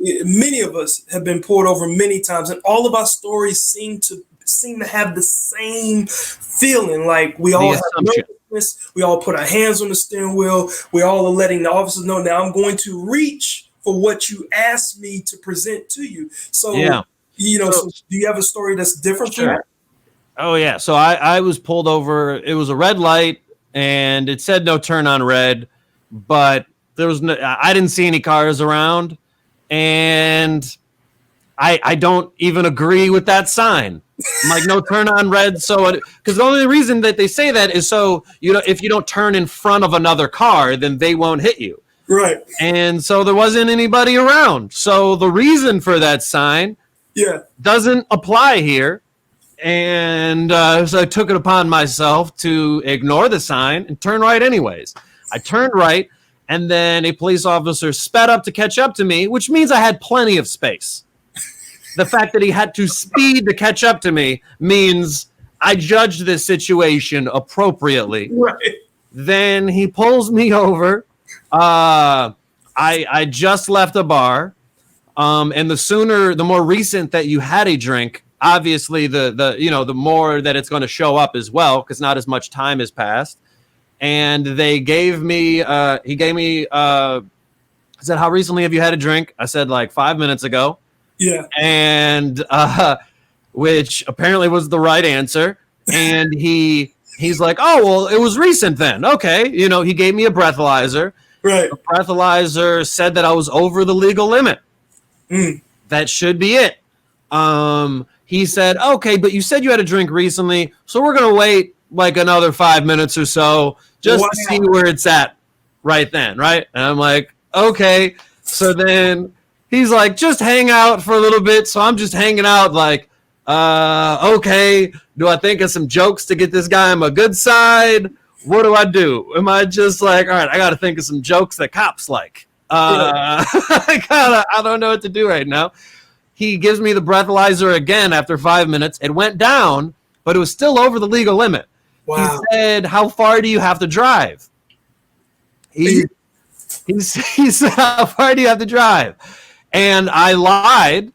many of us have been pulled over many times, and all of our stories seem to have the same feeling. Like we all have nervousness, we all put our hands on the steering wheel, we all are letting the officers know, now I'm going to reach for what you asked me to present to you. So, so do you have a story that's different from that? Oh yeah. So I was pulled over. It was a red light and it said no turn on red, but there was I didn't see any cars around, and I don't even agree with that sign. I'm like, no turn on red. So, because the only reason that they say that is so, if you don't turn in front of another car, then they won't hit you. Right. And so there wasn't anybody around. So the reason for that sign doesn't apply here. And so I took it upon myself to ignore the sign and turn right anyways. I turned right, and then a police officer sped up to catch up to me, which means I had plenty of space. The fact that he had to speed to catch up to me means I judged this situation appropriately. Right. Then he pulls me over. I just left a bar. And the more recent that you had a drink, obviously the more that it's going to show up as well, because not as much time has passed. And he gave me, I said, how recently have you had a drink? I said, like 5 minutes ago. Yeah. And which apparently was the right answer. And he's like, oh, well, it was recent then. Okay. He gave me a breathalyzer. Right. The breathalyzer said that I was over the legal limit. That should be it. He said, okay, but you said you had a drink recently, so we're going to wait like another 5 minutes or so just to see where it's at right then. Right. And I'm like, okay. So then he's like, just hang out for a little bit. So I'm just hanging out like, okay, do I think of some jokes to get this guy on my good side? What do I do? Am I just like, all right, I got to think of some jokes that cops like. I don't know what to do right now. He gives me the breathalyzer again after 5 minutes. It went down, but it was still over the legal limit. Wow. He said, how far do you have to drive? He said, how far do you have to drive? And I lied.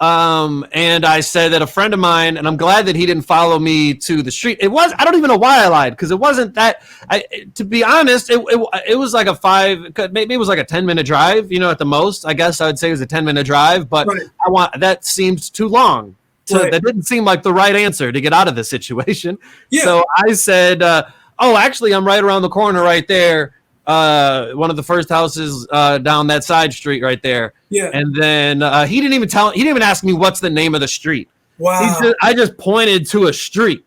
And I said that a friend of mine, and I'm glad that he didn't follow me to the street. I don't even know why I lied, because it wasn't that, to be honest, it was like maybe it was like a 10-minute drive, at the most. I guess I would say it was a 10-minute drive, but that seemed too long. That didn't seem like the right answer to get out of this situation. Yeah. So I said, oh, actually, I'm right around the corner right there. One of the first houses down that side street right there. Yeah. And then he didn't even ask me what's the name of the street. Wow. I just pointed to a street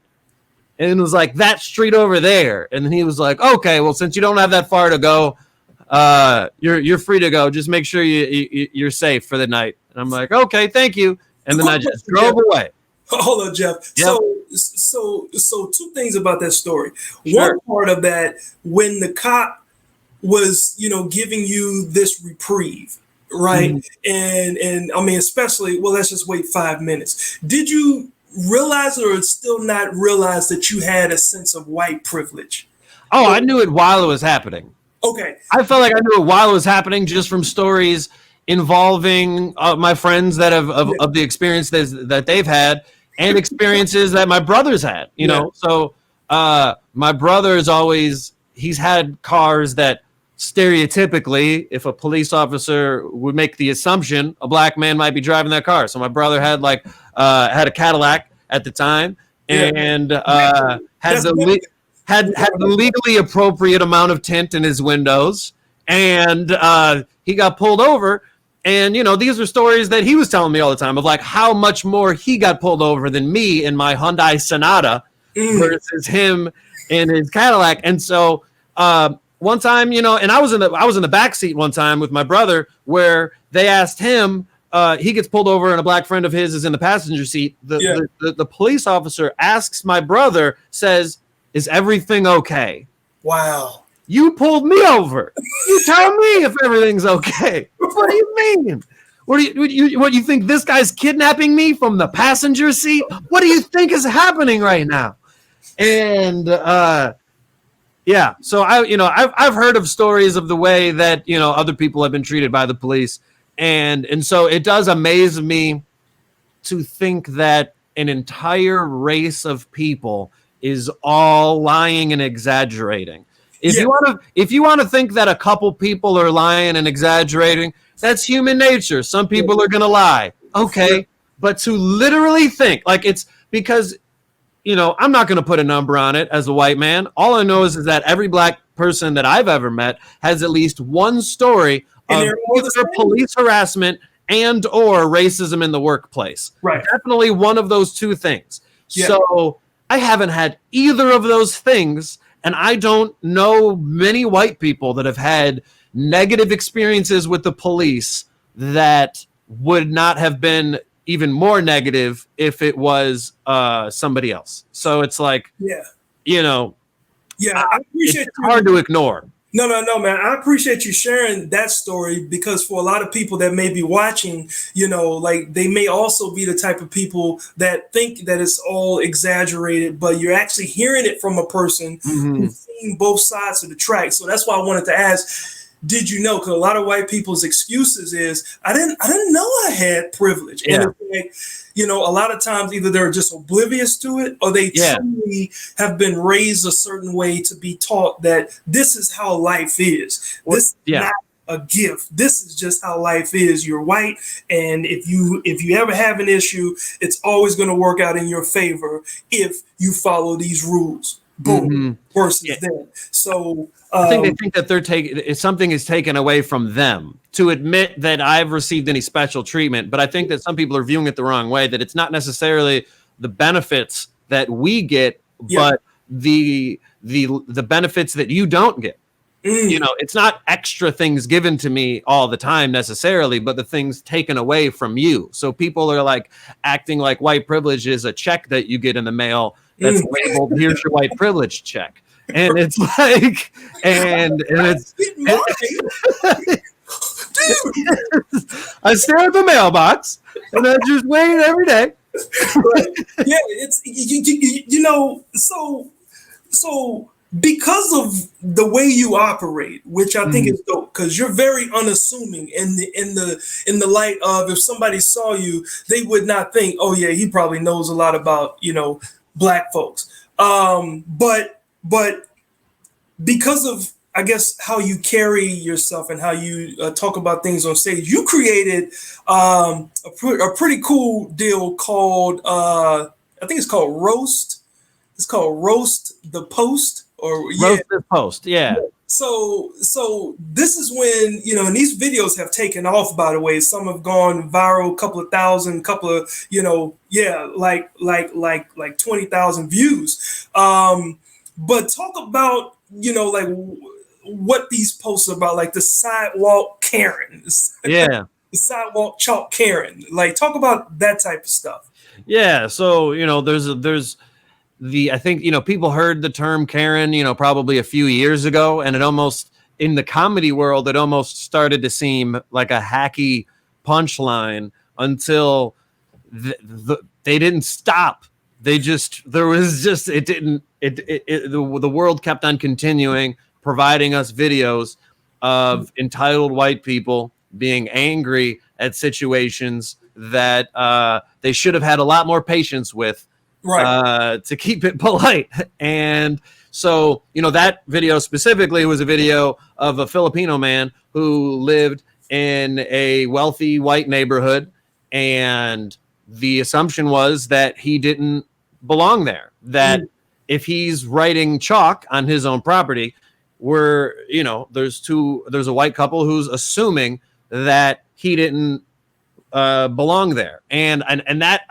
and it was like, that street over there. And then he was like, okay, well, since you don't have that far to go, you're free to go. Just make sure you're safe for the night. And I'm like, okay, thank you. And then I just drove away. Hold on, Jeff. Yep. So two things about that story. Sure. One part of that, when the cop was, giving you this reprieve, right? And I mean, especially, well, let's just wait 5 minutes. Did you realize or still not realize that you had a sense of white privilege? Oh, I knew it while it was happening. Okay. I felt like I knew it while it was happening just from stories involving my friends that have of the experiences that they've had and experiences that my brothers had, you know. So my brother is always, he's had cars that stereotypically, if a police officer would make the assumption, a black man might be driving that car. So my brother had had a Cadillac at the time and had the legally appropriate amount of tint in his windows. And he got pulled over. And, these are stories that he was telling me all the time of like how much more he got pulled over than me in my Hyundai Sonata versus him in his Cadillac. And so one time, and I was in the back seat one time with my brother where they asked him, he gets pulled over and a black friend of his is in the passenger seat. The police officer asks my brother, says, "Is everything okay?" Wow. You pulled me over. You tell me if everything's okay. What do you mean? What do you think this guy's kidnapping me from the passenger seat? What do you think is happening right now? And so I've heard of stories of the way that other people have been treated by the police, and so it does amaze me to think that an entire race of people is all lying and exaggerating. If you want to think that a couple people are lying and exaggerating, that's human nature. Some people are going to lie. Okay. But to literally think like it's because, I'm not going to put a number on it as a white man. All I know is that every black person that I've ever met has at least one story of either police harassment and or racism in the workplace. Right. Definitely one of those two things. Yeah. So I haven't had either of those things. And I don't know many white people that have had negative experiences with the police that would not have been even more negative if it was somebody else. So it's like, I appreciate it's hard to ignore. No, man. I appreciate you sharing that story because for a lot of people that may be watching, they may also be the type of people that think that it's all exaggerated, but you're actually hearing it from a person who's seen both sides of the track. So that's why I wanted to ask, did you know? Because a lot of white people's excuses is, I didn't know I had privilege. Yeah. And it's like, a lot of times either they're just oblivious to it or they truly have been raised a certain way to be taught that this is how life is. This is not a gift. This is just how life is. You're white. And if you ever have an issue, it's always going to work out in your favor if you follow these rules. Boom. Versus them. So I think they think that something is taken away from them to admit that I've received any special treatment. But I think that some people are viewing it the wrong way, that it's not necessarily the benefits that we get, but the benefits that you don't get. It's not extra things given to me all the time necessarily, but the things taken away from you. So people are like acting like white privilege is a check that you get in the mail that's labeled, here's your white privilege check. And it's like, and it's, I stare at the mailbox and I just wait every day. It's, so because of the way you operate, which I think is dope, because you're very unassuming in the light of if somebody saw you, they would not think, oh yeah, he probably knows a lot about, black folks. But because of, I guess, how you carry yourself and how you talk about things on stage, you created a pretty cool deal called, I think it's called Roast. It's called Roast the Post. or yeah. Roast this post, yeah. So this is when, and these videos have taken off, by the way. Some have gone viral, couple of thousand, couple of, like 20,000 views. But talk about, like what these posts are about, like the sidewalk Karens. Yeah. The sidewalk chalk Karen. Like, talk about that type of stuff. Yeah. So, I think, people heard the term Karen, probably a few years ago, and it almost, in the comedy world, it almost started to seem like a hacky punchline until they didn't stop. The world kept on continuing, providing us videos of entitled white people being angry at situations that they should have had a lot more patience with. Right. To keep it polite. And so, that video specifically was a video of a Filipino man who lived in a wealthy white neighborhood. And the assumption was that he didn't belong there, that if he's writing chalk on his own property, there's a white couple who's assuming that he didn't belong there. And that,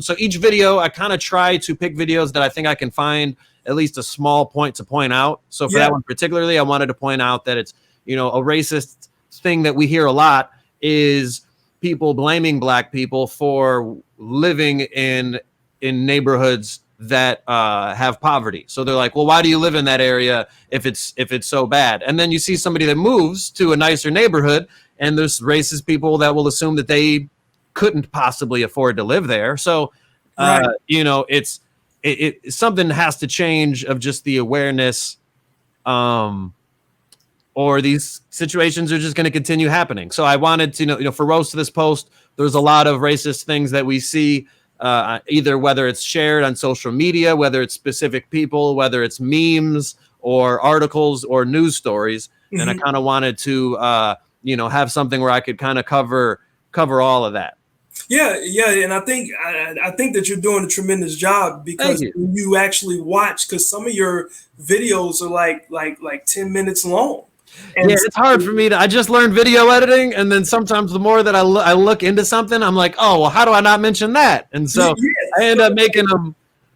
so each video, I kind of try to pick videos that I think I can find at least a small point to point out. So for that one particularly, I wanted to point out that it's, a racist thing that we hear a lot is people blaming black people for living in neighborhoods that have poverty. So they're like, well, why do you live in that area if it's so bad? And then you see somebody that moves to a nicer neighborhood, and there's racist people that will assume that they couldn't possibly afford to live there. So, it's something has to change of just the awareness, or these situations are just going to continue happening. So I wanted to, for roast of this post, there's a lot of racist things that we see, either whether it's shared on social media, whether it's specific people, whether it's memes or articles or news stories. And I kind of wanted to, have something where I could kind of cover all of that. Yeah, and I think that you're doing a tremendous job, because you actually watch, because some of your videos are like 10 minutes long. And it's hard for me I just learned video editing, and then sometimes the more that I look into something, I'm like, oh, well, how do I not mention that? And so I end up making them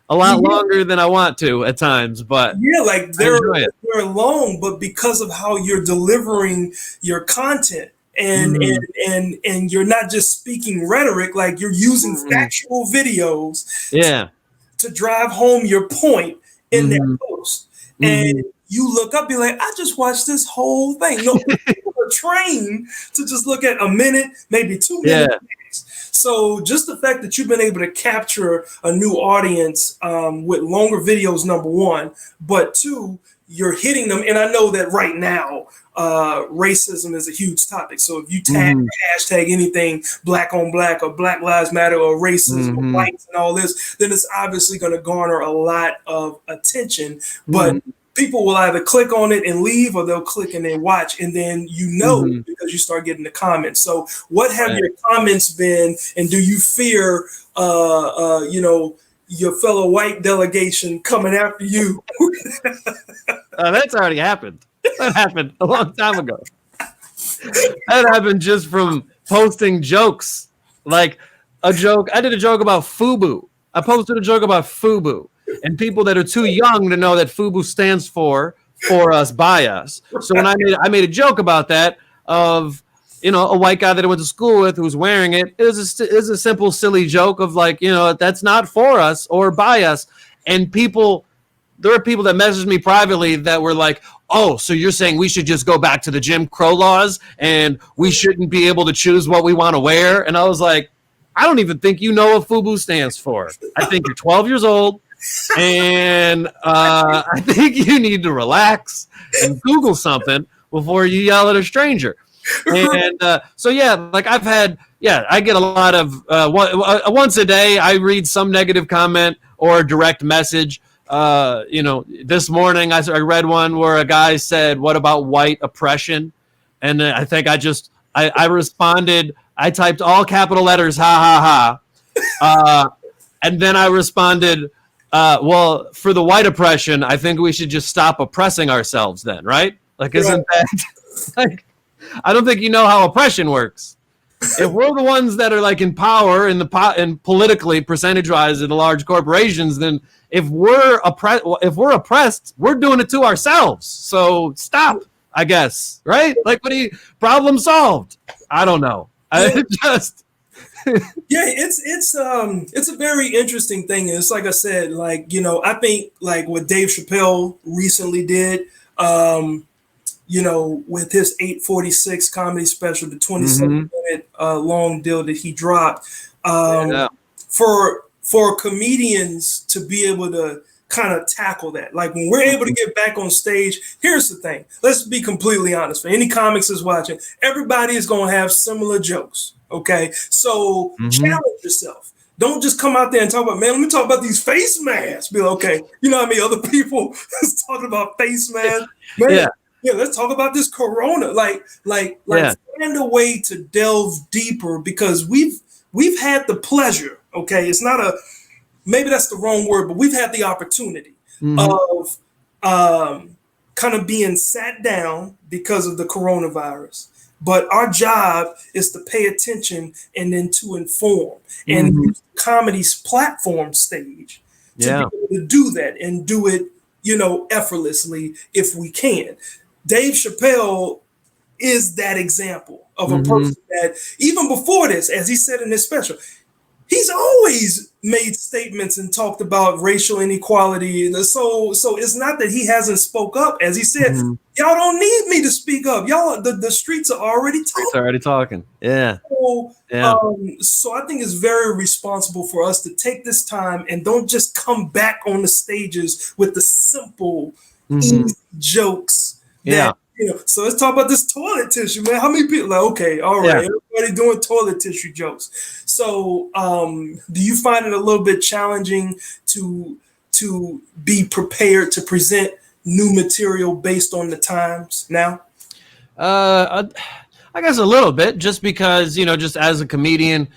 a lot longer than I want to at times, but they're long, but because of how you're delivering your content, and you're not just speaking rhetoric, like you're using factual videos to drive home your point in that post. And you look up, be like, I just watched this whole thing. People are trained to just look at a minute, maybe 2 minutes. So just the fact that you've been able to capture a new audience with longer videos, number one, but two, you're hitting them. And I know that right now, racism is a huge topic. So if you hashtag anything black on black or Black Lives Matter or racism or whites and all this, then it's obviously going to garner a lot of attention. But people will either click on it and leave, or they'll click and they watch, and then because you start getting the comments. So what have your comments been, and do you fear your fellow white delegation coming after you? That's already happened. That happened a long time ago. That happened just from posting jokes. Like a joke, I did a joke about FUBU. I posted a joke about FUBU. And people that are too young to know that FUBU stands for us, by us. So when I made a joke about that, of a white guy that I went to school with who was wearing it, it was a simple, silly joke of like, that's not for us or by us. And there were people that messaged me privately that were like, oh, so you're saying we should just go back to the Jim Crow laws and we shouldn't be able to choose what we want to wear? And I was like, I don't even think you know what FUBU stands for. I think you're 12 years old. And I think you need to relax and Google something before you yell at a stranger. And I get a lot of once a day I read some negative comment or a direct message. This morning I read one where a guy said, what about white oppression? And I think I responded, I typed all capital letters, ha ha ha. And then I responded, Well, for the white oppression, I think we should just stop oppressing ourselves then, right? Like, isn't that like? I don't think you know how oppression works. If we're the ones that are like in power and and politically percentage-wise in the large corporations, then if we're oppressed, we're doing it to ourselves. So stop, I guess, right? Like, problem solved? I don't know. I just. It's a very interesting thing. It's like I said, like, I think like what Dave Chappelle recently did, with his 846 comedy special, the 27-minute long deal that he dropped, for comedians to be able to kind of tackle that. Like when we're able to get back on stage, here's the thing. Let's be completely honest. For any comics that's watching, everybody is going to have similar jokes. Okay, so challenge yourself. Don't just come out there and talk about, man, let me talk about these face masks. Be like, okay, you know what I mean? Other people is talking about face masks. Man, yeah, let's talk about this corona. Like find a way to delve deeper, because we've had the pleasure, okay? It's not maybe that's the wrong word, but we've had the opportunity of kind of being sat down because of the coronavirus. But our job is to pay attention and then to inform and use comedy's platform stage to be able to do that and do it, effortlessly if we can. Dave Chappelle is that example of a person that even before this, as he said in his special, he's always made statements and talked about racial inequality. So it's not that he hasn't spoke up. As he said, y'all don't need me to speak up. Y'all, the streets are already talking. It's already talking. Yeah. So I think it's very responsible for us to take this time and don't just come back on the stages with the simple, easy jokes. So let's talk about this toilet tissue, man. How many people okay, all right, everybody doing toilet tissue jokes. So do you find it a little bit challenging to be prepared to present new material based on the times now? I guess a little bit, just because, just as a comedian,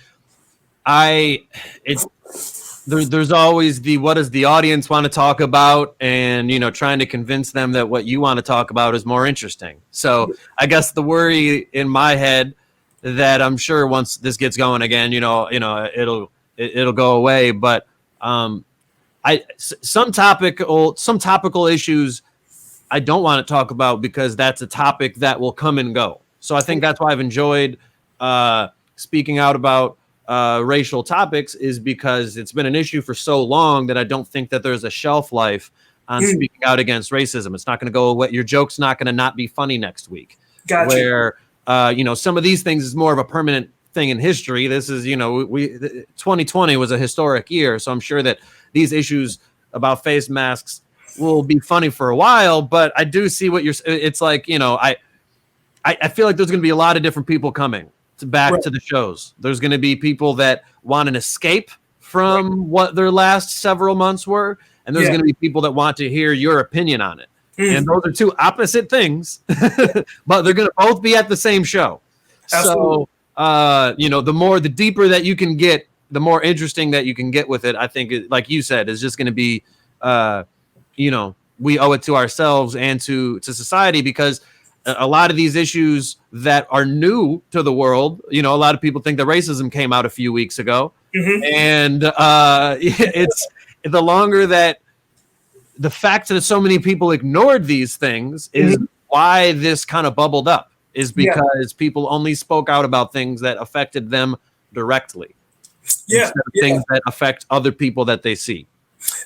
there's always what does the audience want to talk about, and trying to convince them that what you want to talk about is more interesting. So I guess the worry in my head that I'm sure once this gets going again, it'll go away. But some topical issues I don't want to talk about, because that's a topic that will come and go. So I think that's why I've enjoyed speaking out about racial topics, is because it's been an issue for so long that I don't think that there's a shelf life on speaking out against racism. It's not going to go away. Your joke's not going to not be funny next week. Gotcha. Where, some of these things is more of a permanent thing in history. This is, 2020 was a historic year. So I'm sure that these issues about face masks will be funny for a while, but I do see it's like, I feel like there's going to be a lot of different people coming back to the shows. There's going to be people that want an escape from what their last several months were, and there's going to be people that want to hear your opinion on it. And those are two opposite things, but they're going to both be at the same show. Absolutely. So, the deeper that you can get, the more interesting that you can get with it. I think, like you said, is just going to be, we owe it to ourselves and to society, because a lot of these issues that are new to the world, a lot of people think that racism came out a few weeks ago. And it's the longer that the fact that so many people ignored these things is why this kind of bubbled up, is because people only spoke out about things that affected them directly instead of things that affect other people that they see.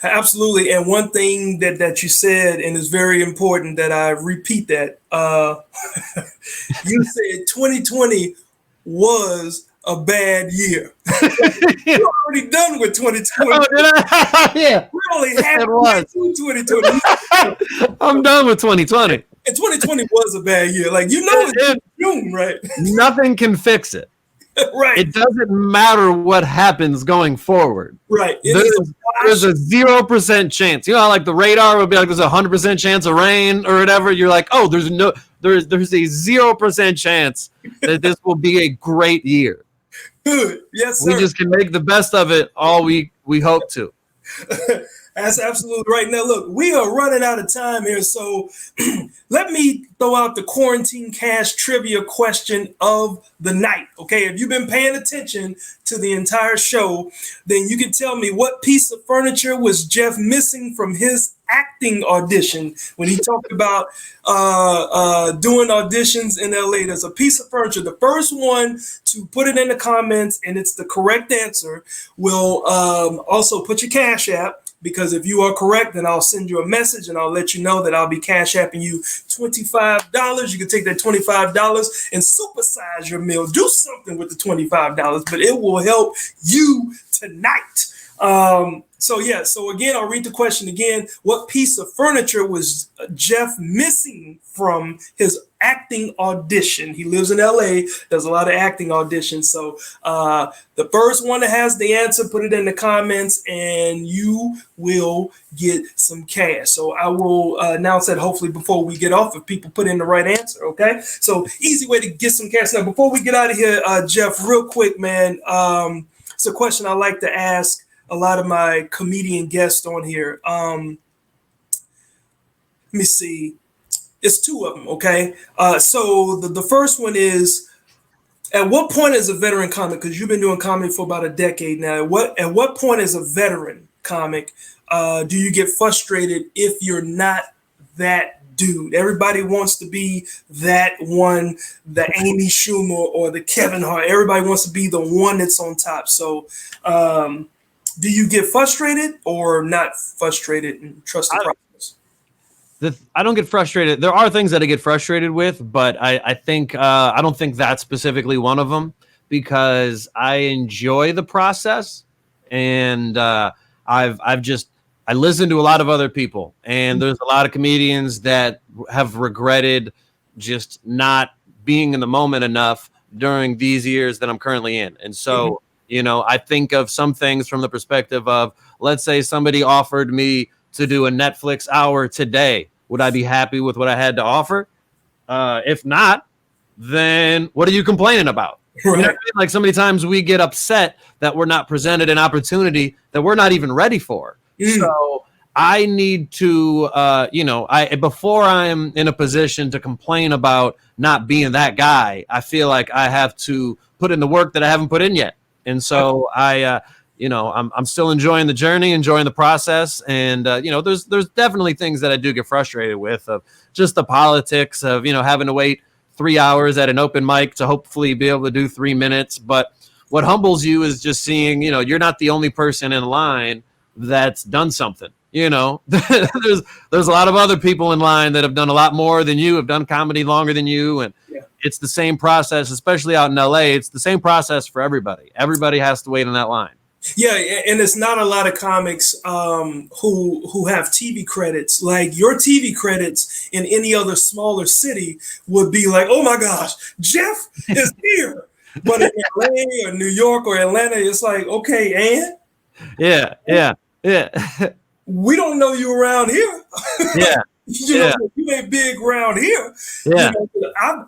Absolutely. And one thing that you said, and is very important that I repeat that, you said 2020 was a bad year. You're already done with 2020. Oh, did I? Yeah. We only had 2020. I'm done with 2020. And 2020 was a bad year. Like, it's June, right? Nothing can fix it. Right. It doesn't matter what happens going forward. Right. There's a 0% chance. Like the radar would be like, there's a 100% chance of rain or whatever. You're like, oh, there's a 0% chance that this will be a great year. Good. Yes, sir. We just can make the best of it all we hope to. That's absolutely right. Now, look, we are running out of time here, so let me throw out the quarantine cash trivia question of the night. Okay, if you've been paying attention to the entire show, then you can tell me what piece of furniture was Jeff missing from his acting audition when he talked about doing auditions in LA. There's a piece of furniture. The first one to put it in the comments, and it's the correct answer, will also put your Cash App. Because if you are correct, then I'll send you a message and I'll let you know that I'll be Cash Apping you $25. You can take that $25 and supersize your meal. Do something with the $25, but it will help you tonight. So again, I'll read the question again. What piece of furniture was Jeff missing from his acting audition? He lives in LA, does a lot of acting auditions. So the first one that has the answer, put it in the comments and you will get some cash. So I will announce that hopefully before we get off if people put in the right answer, okay? So easy way to get some cash. Now, before we get out of here, Jeff, real quick, man, it's a question I like to ask a lot of my comedian guests on here. Let me see. It's two of them, okay? So the first one is, at what point as a veteran comic, because you've been doing comedy for about a decade now, at what point as a veteran comic do you get frustrated if you're not that dude? Everybody wants to be that one, the Amy Schumer or the Kevin Hart. Everybody wants to be the one that's on top. So do you get frustrated or not frustrated and trust the process? I don't get frustrated. There are things that I get frustrated with, but I think I don't think that's specifically one of them because I enjoy the process, and I listen to a lot of other people, and there's a lot of comedians that have regretted just not being in the moment enough during these years that I'm currently in, and so. You know, I think of some things from the perspective of, let's say somebody offered me to do a Netflix hour today. Would I be happy with what I had to offer? If not, then what are you complaining about? Right. You know what I mean? Like so many times we get upset that we're not presented an opportunity that we're not even ready for. So I need to, before I'm in a position to complain about not being that guy, I feel like I have to put in the work that I haven't put in yet. And so I'm still enjoying the journey, enjoying the process. And, there's definitely things that I do get frustrated with of just the politics of, having to wait 3 hours at an open mic to hopefully be able to do 3 minutes. But what humbles you is just seeing, you're not the only person in line that's done something. There's a lot of other people in line that have done a lot more than you, have done comedy longer than you. And it's the same process, especially out in LA. It's the same process for everybody. Everybody has to wait on that line. Yeah, and it's not a lot of comics who have TV credits. Like your TV credits in any other smaller city would be like, oh my gosh, Jeff is here. But in LA or New York or Atlanta, it's like, okay, and? Yeah. We don't know you around here. Yeah. You ain't big around here. Yeah.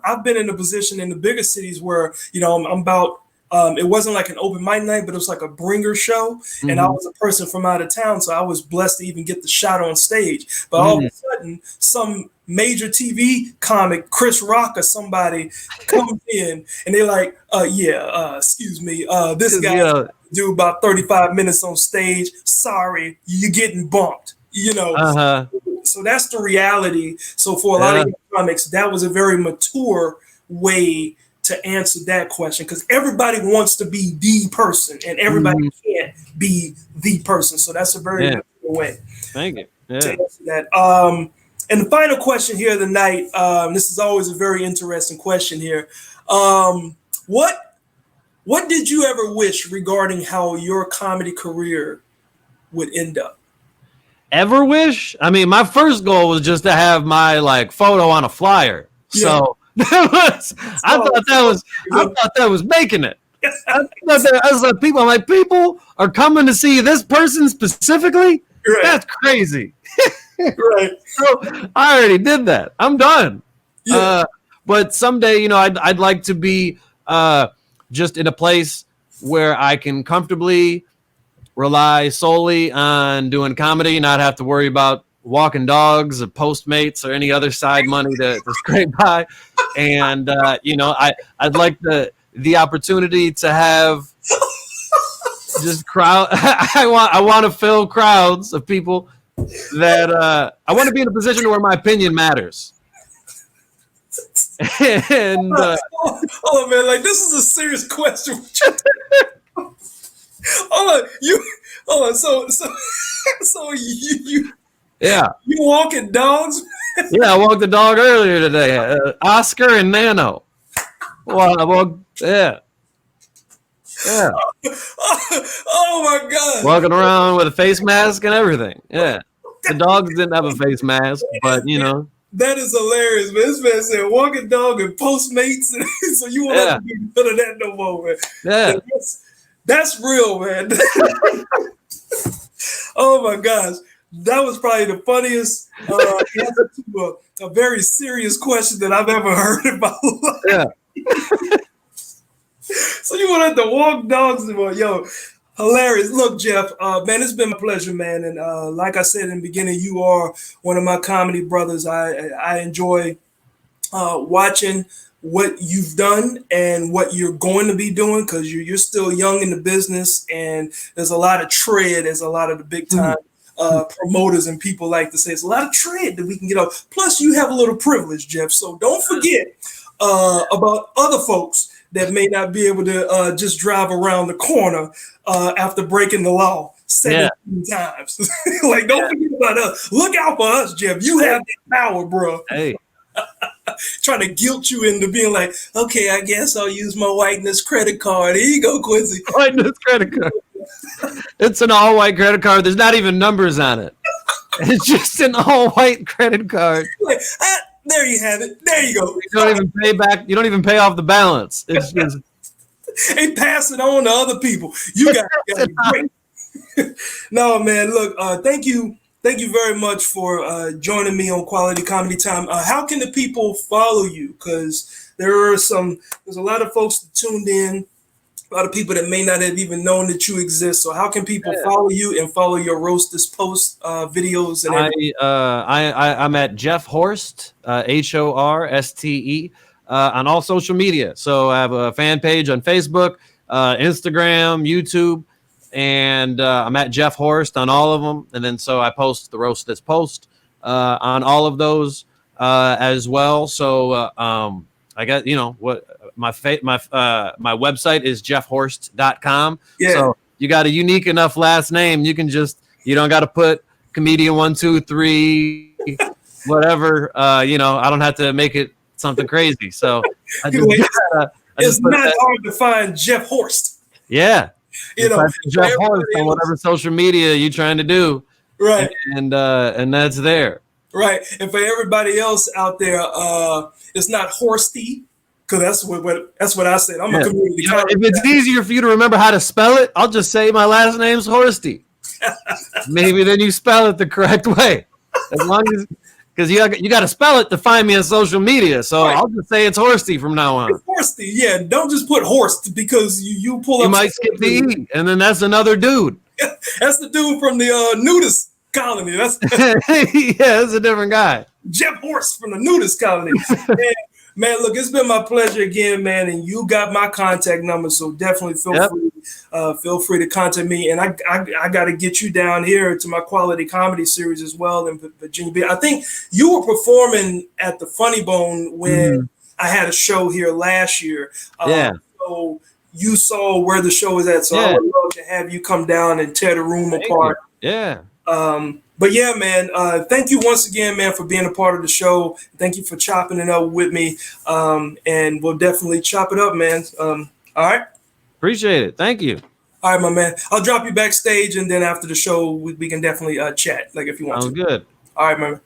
I've been in a position in the bigger cities where, I'm about, it wasn't like an open mic night, but it was like a bringer show. Mm-hmm. And I was a person from out of town. So I was blessed to even get the shot on stage. But all of a sudden, some major TV comic, Chris Rock or somebody comes in and they're like, excuse me, this guy do about 35 minutes on stage. Sorry, you're getting bumped. So that's the reality. So for a lot of comics, that was a very mature way to answer that question because everybody wants to be the person and everybody can't be the person. So that's a very mature way. Thank you. To answer that. And the final question here of the night, this is always a very interesting question here. What did you ever wish regarding how your comedy career would end up? Ever wish? I mean, my first goal was just to have my photo on a flyer. Yeah. So I thought that was making it. People are coming to see this person specifically. Right. That's crazy. Right. So I already did that. I'm done. Yeah. But someday, I'd like to be just in a place where I can comfortably rely solely on doing comedy, not have to worry about walking dogs or Postmates or any other side money to scrape by. And I'd like the opportunity to have just crowd. I want to fill crowds of people that I want to be in a position where my opinion matters. And oh man, like this is a serious question. Hold on. So you yeah, you walking dogs? Yeah, I walked the dog earlier today. Oscar and Nano. Well, yeah. Oh my God! Walking around with a face mask and everything. Yeah, the dogs didn't have a face mask, but that is hilarious, man. This man said walking dog and Postmates, so you won't have to do none of that no more, man. Yeah, that's real, man. Oh my gosh, that was probably the funniest answer to a very serious question that I've ever heard in my life. Yeah. So you want to have to walk dogs anymore, yo. Hilarious. Look, Jeff, man, it's been my pleasure, man. And like I said in the beginning, you are one of my comedy brothers. I enjoy watching what you've done and what you're going to be doing because you're still young in the business and there's a lot of tread, as a lot of the big time promoters and people like to say. It's a lot of tread that we can get off. Plus, you have a little privilege, Jeff. So don't forget about other folks that may not be able to just drive around the corner after breaking the law 17 times. Like, don't forget about us. Look out for us, Jeff. You have that power, bro. Hey. Trying to guilt you into being like, okay, I guess I'll use my whiteness credit card. Here you go, Quincy. Whiteness credit card. It's an all-white credit card. There's not even numbers on it. It's just an all-white credit card. Like, there you have it. There you go. You don't even pay back. You don't even pay off the balance. It's just they pass it on to other people. You got it great. No, man. Look, thank you very much for joining me on Quality Comedy Time. How can the people follow you? Because there's a lot of folks that tuned in. A lot of people that may not have even known that you exist. So how can people follow you and follow your Roast This Post videos? And I'm at Jeff Horste, Horste, on all social media. So I have a fan page on Facebook, Instagram, YouTube, and I'm at Jeff Horste on all of them. And then so I post the Roast This Post on all of those as well. So I got what. My website is jeffhorste.com. Yeah. So you got a unique enough last name. You don't got to put comedian 1, 2, 3, whatever. I don't have to make it something crazy. So it's not hard to find Jeff Horste. Yeah. Jeff Horste on whatever social media you're trying to do. Right. And that's there. Right. And for everybody else out there, it's not Horsty. Because that's what I said. I'm a community. If it's easier for you to remember how to spell it, I'll just say my last name's Horste. Maybe then you spell it the correct way. As long as, because you got to spell it to find me on social media. So I'll just say it's Horste from now on. It's Horste, yeah. Don't just put Horste because you pull up. You might skip the E, and then that's another dude. That's the dude from the nudist colony. That's that's a different guy. Jeff Horste from the nudist colony. Man, look, it's been my pleasure again, man, and you got my contact number, so definitely feel free to contact me. And I got to get you down here to my Quality Comedy series as well in Virginia Beach. I think you were performing at the Funny Bone when I had a show here last year. So you saw where the show was at, so I would love to have you come down and tear the room apart. Yeah. But yeah, man, thank you once again, man, for being a part of the show. Thank you for chopping it up with me. And we'll definitely chop it up, man. All right. Appreciate it. Thank you. All right, my man. I'll drop you backstage, and then after the show, we can definitely chat, like if you want to. Good. All right, man.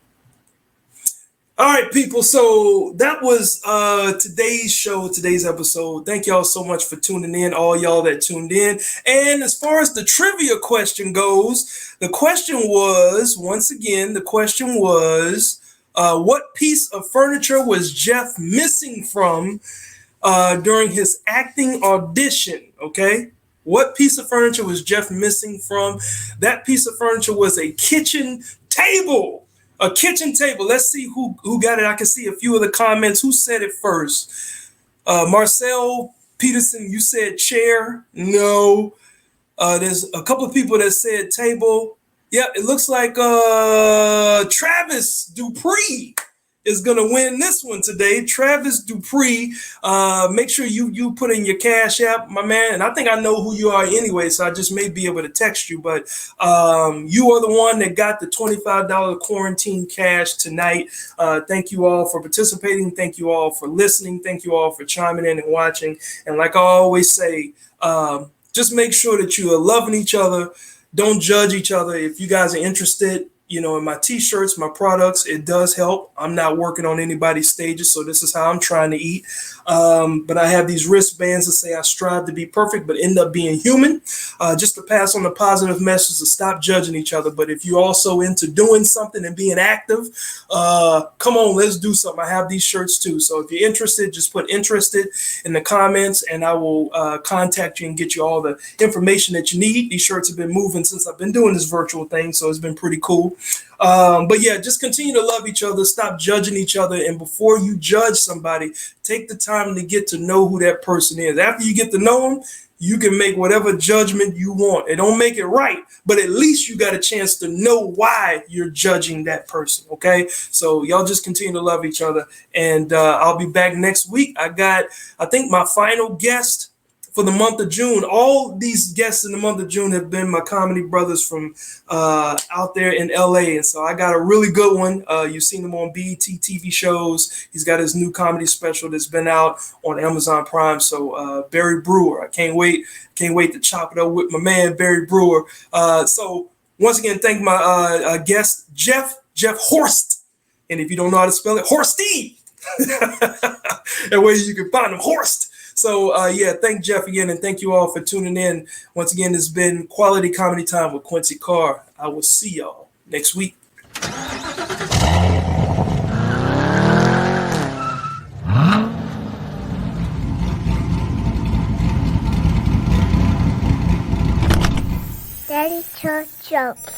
All right, people. So that was today's show, today's episode. Thank y'all so much for tuning in, all y'all that tuned in. And as far as the trivia question goes, the question was, what piece of furniture was Jeff missing from during his acting audition? Okay. What piece of furniture was Jeff missing from? That piece of furniture was a kitchen table. A kitchen table. Let's see who got it. I can see a few of the comments. Who said it first? Marcel Peterson, you said chair. No. There's a couple of people that said table. Yeah, it looks like Travis Dupree is going to win this one today. Travis Dupree, make sure you put in your Cash App, my man. And I think I know who you are anyway, so I just may be able to text you. But you are the one that got the $25 quarantine cash tonight. Thank you all for participating. Thank you all for listening. Thank you all for chiming in and watching. And like I always say, just make sure that you are loving each other. Don't judge each other. If you guys are interested, in my t-shirts, my products, it does help. I'm not working on anybody's stages, so this is how I'm trying to eat. But I have these wristbands that say I strive to be perfect, but end up being human, just to pass on the positive message to stop judging each other. But if you're also into doing something and being active, come on, let's do something. I have these shirts too. So if you're interested, just put interested in the comments and I will contact you and get you all the information that you need. These shirts have been moving since I've been doing this virtual thing, so it's been pretty cool. But yeah, just continue to love each other, stop judging each other. And before you judge somebody, take the time to get to know who that person is. After you get to know them, you can make whatever judgment you want. It don't make it right, but at least you got a chance to know why you're judging that person. Okay. So y'all just continue to love each other. And I'll be back next week. I think my final guest for the month of June. All these guests in the month of June have been my comedy brothers from out there in LA. And so I got a really good one. You've seen him on BET TV shows. He's got his new comedy special that's been out on Amazon Prime. So Barry Brewer, I can't wait to chop it up with my man, Barry Brewer. So once again, thank my guest, Jeff Horste. And if you don't know how to spell it, Horste. That way you can find him, Horste. So, thank Jeff again, and thank you all for tuning in. Once again, it's been Quality Comedy Time with Quincy Carr. I will see y'all next week. Daddy told jokes.